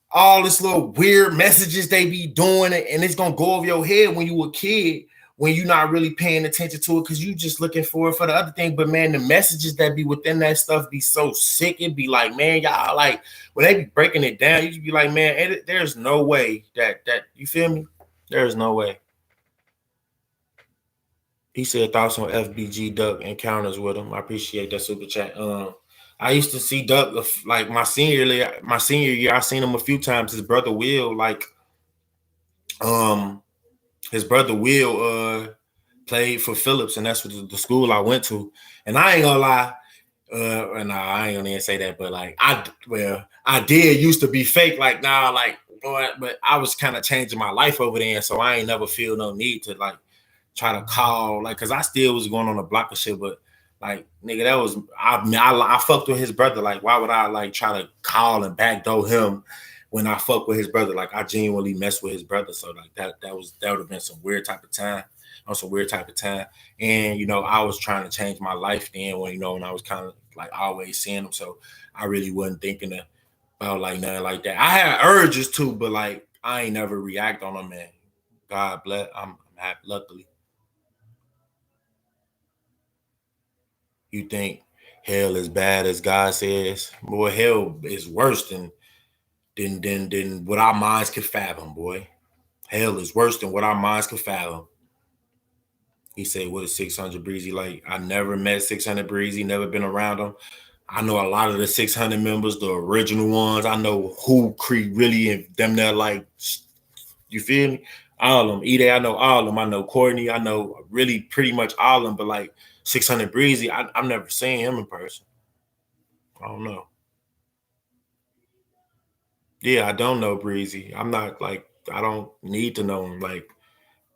all this little weird messages they be doing, and it's gonna go over your head when you a kid, when you're not really paying attention to it, because you just looking for it for the other thing. But man, the messages that be within that stuff be so sick. It be like, man, y'all, like, when they be breaking it down, you just be like, man, there's no way that you feel me? There's no way. He said thoughts on FBG Duck encounters with him. I appreciate that super chat. I used to see Duck like my senior year. I seen him a few times. His brother Will, his brother Will played for Phillips, and that's what the school I went to. And I ain't gonna lie, and I ain't gonna even say that, but like I did used to be fake. Like, nah, like, boy, but I was kind of changing my life over there, so I ain't never feel no need to like try to call, like, cause I still was going on a block of shit, but like, nigga, that was I fucked with his brother. Like, why would I like try to call and backdoor him when I fuck with his brother? Like, I genuinely messed with his brother, so like that would have been some weird type of time. On some weird type of time. And I was trying to change my life then when when I was kind of like always seeing him. So I really wasn't thinking about like nothing like that. I had urges too, but like I ain't never react on them, man. God bless. I'm happy, luckily. You think hell is bad as God says? Boy, hell is worse than what our minds can fathom, boy. Hell is worse than what our minds can fathom. He said, what is 600 Breezy like? I never met 600 Breezy, never been around him. I know a lot of the 600 members, the original ones. I know who Creed really and them there, like, you feel me? All of them. Ede, I know all of them. I know Courtney. I know really pretty much all of them. But like 600 Breezy, I've never seen him in person. I don't know. Yeah, I don't know Breezy. I'm not like, I don't need to know him. Like,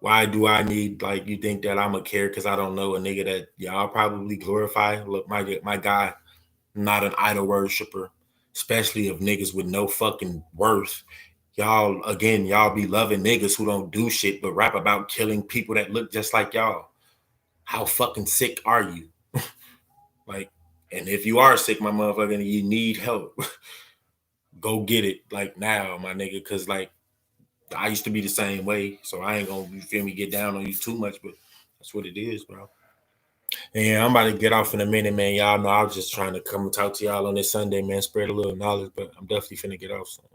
why do I need, like, you think that I'm a care because I don't know a nigga that y'all probably glorify? Look, my guy, not an idol worshiper, especially of niggas with no fucking worth. Y'all be loving niggas who don't do shit but rap about killing people that look just like y'all. How fucking sick are you? Like, and if you are sick, my motherfucker, and you need help, go get it, like, now, my nigga, because like I used to be the same way, so I ain't gonna, you feel me, get down on you too much, but that's what it is, bro. And I'm about to get off in a minute, man. Y'all know I was just trying to come and talk to y'all on this Sunday, man. Spread a little knowledge, but I'm definitely finna get off soon.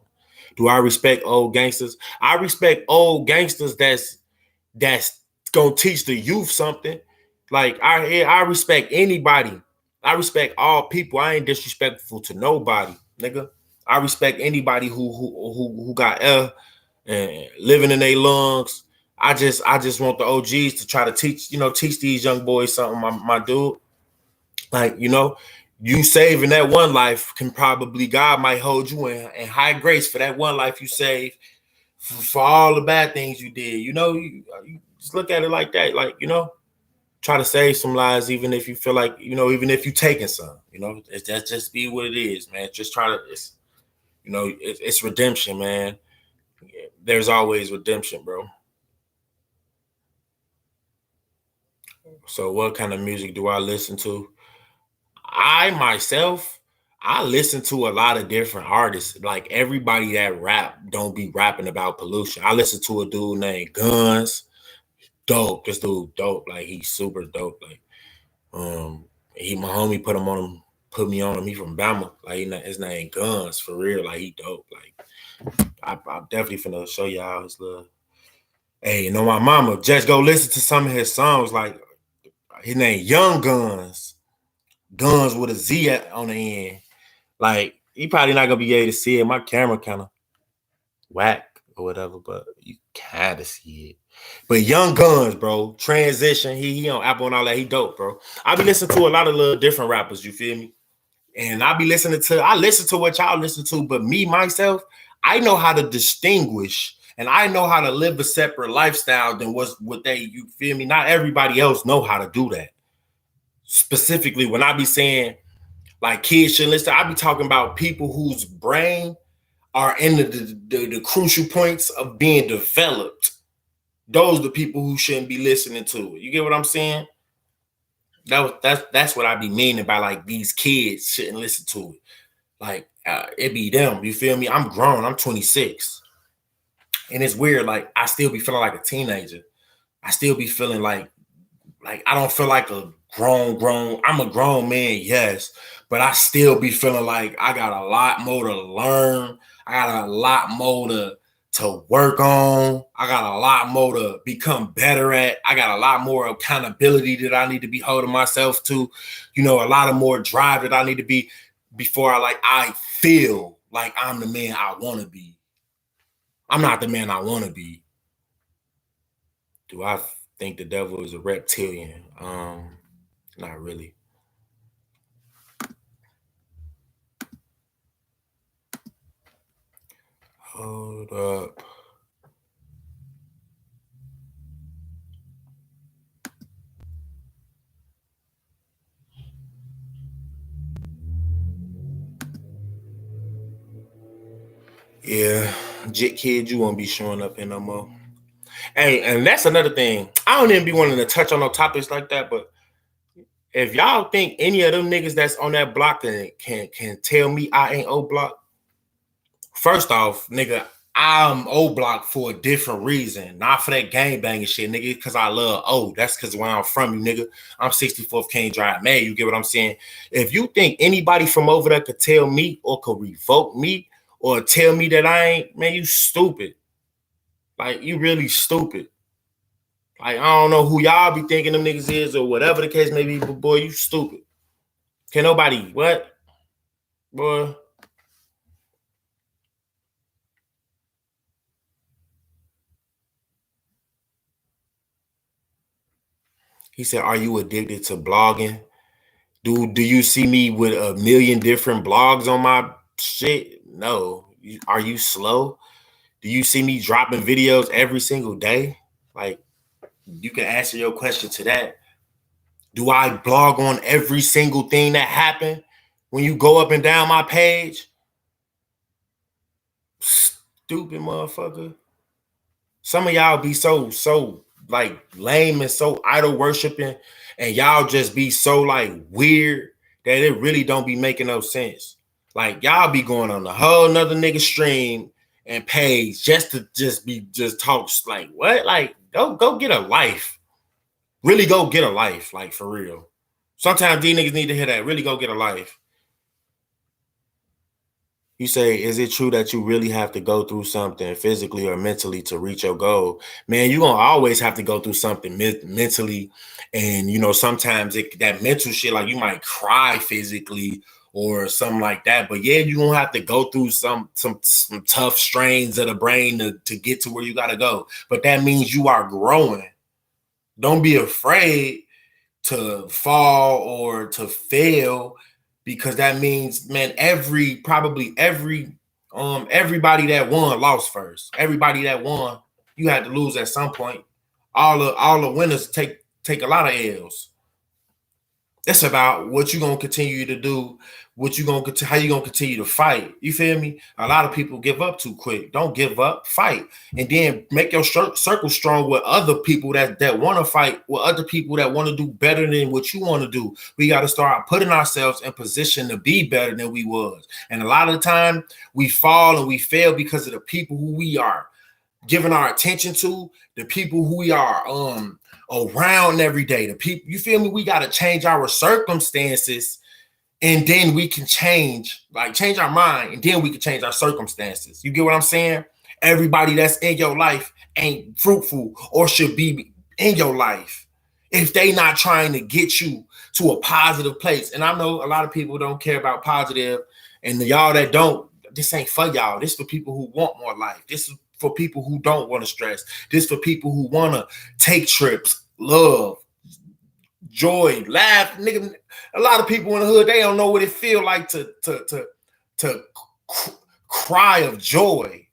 Do I respect old gangsters? I respect old gangsters that's gonna teach the youth something. Like I respect anybody. I respect all people. I ain't disrespectful to nobody, nigga. I respect anybody who got air and living in their lungs. I just want the OGs to try to teach these young boys something, my dude. Like, you saving that one life can probably, God might hold you in high grace for that one life you saved for all the bad things you did. You just look at it like that. Like, try to save some lives, even if you feel like, even if you're taking some, that's just be what it is, man. Just try to, it's redemption, man. There's always redemption, bro. So what kind of music do I listen to? I myself, I listen to a lot of different artists. Like everybody that rap don't be rapping about pollution. I listen to a dude named Guns. Dope. This dude dope. Like he's super dope. Like my homie put me on him. He from Bama. Like his name Guns for real. Like he dope. Like I'm definitely finna show y'all his little. Hey, my mama, just go listen to some of his songs. Like his name Young Guns. Guns with a Z on the end. Like, you probably not gonna be able to see it. My camera kind of whack or whatever, but you kind of see it. But Young Guns, bro, transition. He on Apple and all that. He dope, bro. I be listening to a lot of little different rappers. You feel me? And I listen to what y'all listen to, but me myself, I know how to distinguish, and I know how to live a separate lifestyle than what they. You feel me? Not everybody else know how to do that. Specifically, when I be saying like kids should listen, I be talking about people whose brain are in the crucial points of being developed. Those are the people who shouldn't be listening to it. You get what I'm saying? That's what I be meaning by like these kids shouldn't listen to it. Like it be them. You feel me? I'm grown. I'm 26, and it's weird. Like I still be feeling like a teenager. I still be feeling like I don't feel like a grown. I'm a grown man, yes, but I still be feeling like I got a lot more to learn. I got a lot more to work on. I got a lot more to become better at. I got a lot more accountability that I need to be holding myself to. A lot of more drive that I need to be before I feel like I'm the man I want to be. I'm not the man I want to be. Do I think the devil is a reptilian? Not really. Hold up. Yeah, Jit Kid, you won't be showing up here no more. Hey, and that's another thing. I don't even be wanting to touch on no topics like that, but if y'all think any of them niggas that's on that block can tell me I ain't O Block, first off, nigga, I'm O Block for a different reason. Not for that gang banging shit, nigga, because I love O. That's because where I'm from, you nigga. I'm 64th King Drive, man. You get what I'm saying? If you think anybody from over there could tell me or could revoke me or tell me that I ain't, man, you stupid. Like, you really stupid. Like, I don't know who y'all be thinking them niggas is or whatever the case may be, but boy, you stupid. Can nobody, what? Boy. He said, are you addicted to blogging? Do you see me with a million different blogs on my shit? No. Are you slow? Do you see me dropping videos every single day? Like, you can answer your question to that. Do I blog on every single thing that happened when you go up and down my page? Stupid motherfucker. Some of y'all be so like lame and so idol worshiping, and y'all just be so like weird that it really don't be making no sense. Like y'all be going on a whole nother nigga stream and pays just to just talk like what? Like go get a life. Really go get a life, like for real. Sometimes these niggas need to hear that. Really go get a life. You say, is it true that you really have to go through something physically or mentally to reach your goal? Man, you're going to always have to go through something mentally. And, sometimes that mental shit, like you might cry physically or something like that. But yeah, you're going to have to go through some tough strains of the brain to get to where you got to go. But that means you are growing. Don't be afraid to fall or to fail, because that means, man, everybody that won lost first. Everybody that won, you had to lose at some point. All the winners take a lot of L's. It's about what you're gonna continue to do, how you gonna continue to fight. You feel me? A lot of people give up too quick. Don't give up, fight, and then make your circle strong with other people that want to fight, with other people that want to do better than what you want to do. We got to start putting ourselves in position to be better than we was. And a lot of the time we fall and we fail because of the people who we are giving our attention to, the people who we are around every day, the people, you feel me? We got to change our circumstances, and then we can change our mind, and then we can change our circumstances. You get what I'm saying? Everybody that's in your life ain't fruitful or should be in your life if they not trying to get you to a positive place. And I know a lot of people don't care about positive, and y'all that don't, this ain't for y'all. This for people who want more life. This is for people who don't want to stress. This for people who want to take trips, love, joy, laugh. Nigga, a lot of people in the hood, they don't know what it feel like to cry of joy.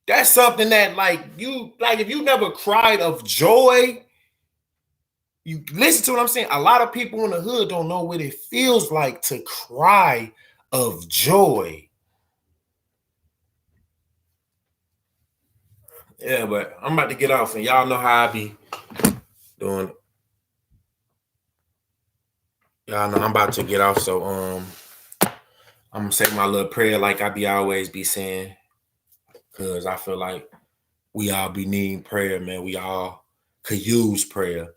That's something that if you never cried of joy, you listen to what I'm saying. A lot of people in the hood don't know what it feels like to cry of joy. Yeah, but I'm about to get off, and y'all know how I be doing. Y'all know I'm about to get off, so I'm gonna say my little prayer like I always be saying, because I feel like we all be needing prayer, man. We all could use prayer.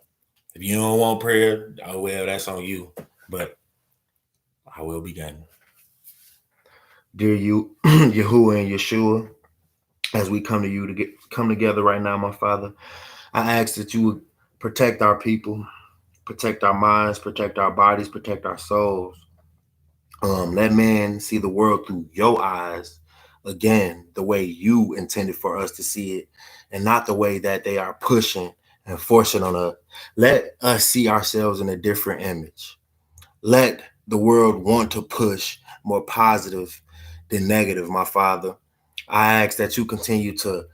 If you don't want prayer, oh well, that's on you. But I will be done. Dear you, Yahuwah and Yeshua, as we come to you to come together right now, my Father, I ask that you would protect our people, protect our minds, protect our bodies, protect our souls. Let man see the world through your eyes, again, the way you intended for us to see it, and not the way that they are pushing and forcing on us. Let us see ourselves in a different image. Let the world want to push more positive than negative, my Father. I ask that you continue to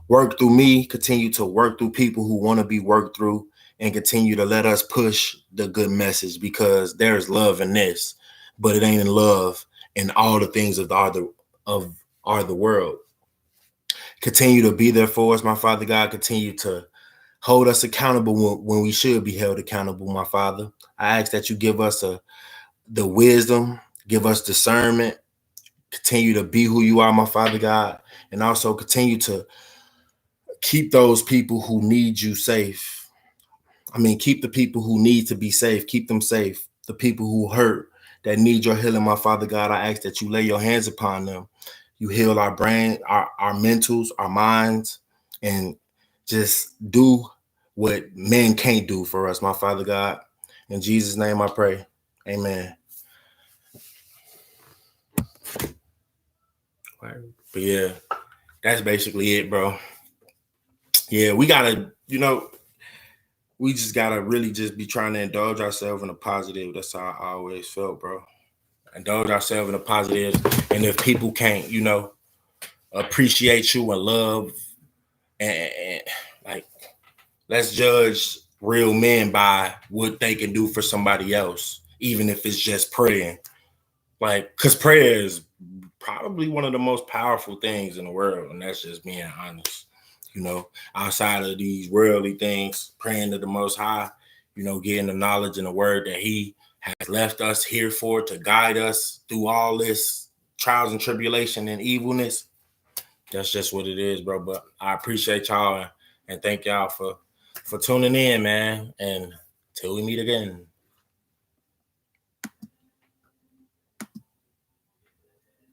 work through me, continue to work through people who want to be worked through, and continue to let us push the good message, because there's love in this, but it ain't in love in all the things of the world. Continue to be there for us, my Father God. Continue to hold us accountable when we should be held accountable, my Father. I ask that you give us the wisdom, give us discernment, continue to be who you are, my Father God, and also continue to keep those people who need you safe. Keep the people who need to be safe, keep them safe. The people who hurt, that need your healing, my Father God, I ask that you lay your hands upon them. You heal our brain, our mentals, our minds, and just do what men can't do for us, my Father God. In Jesus' name I pray. Amen. But yeah, that's basically it, bro. Yeah, we gotta, we just gotta really just be trying to indulge ourselves in a positive. That's how I always felt, bro. Indulge ourselves in a positive. And if people can't, appreciate you and love and let's judge real men by what they can do for somebody else, even if it's just praying. Because prayer is probably one of the most powerful things in the world, and that's just being honest. Outside of these worldly things, praying to the Most High, getting the knowledge and the word that He has left us here for, to guide us through all this trials and tribulation and evilness. That's just what it is, bro. But I appreciate y'all and thank y'all for tuning in, man. And till we meet again.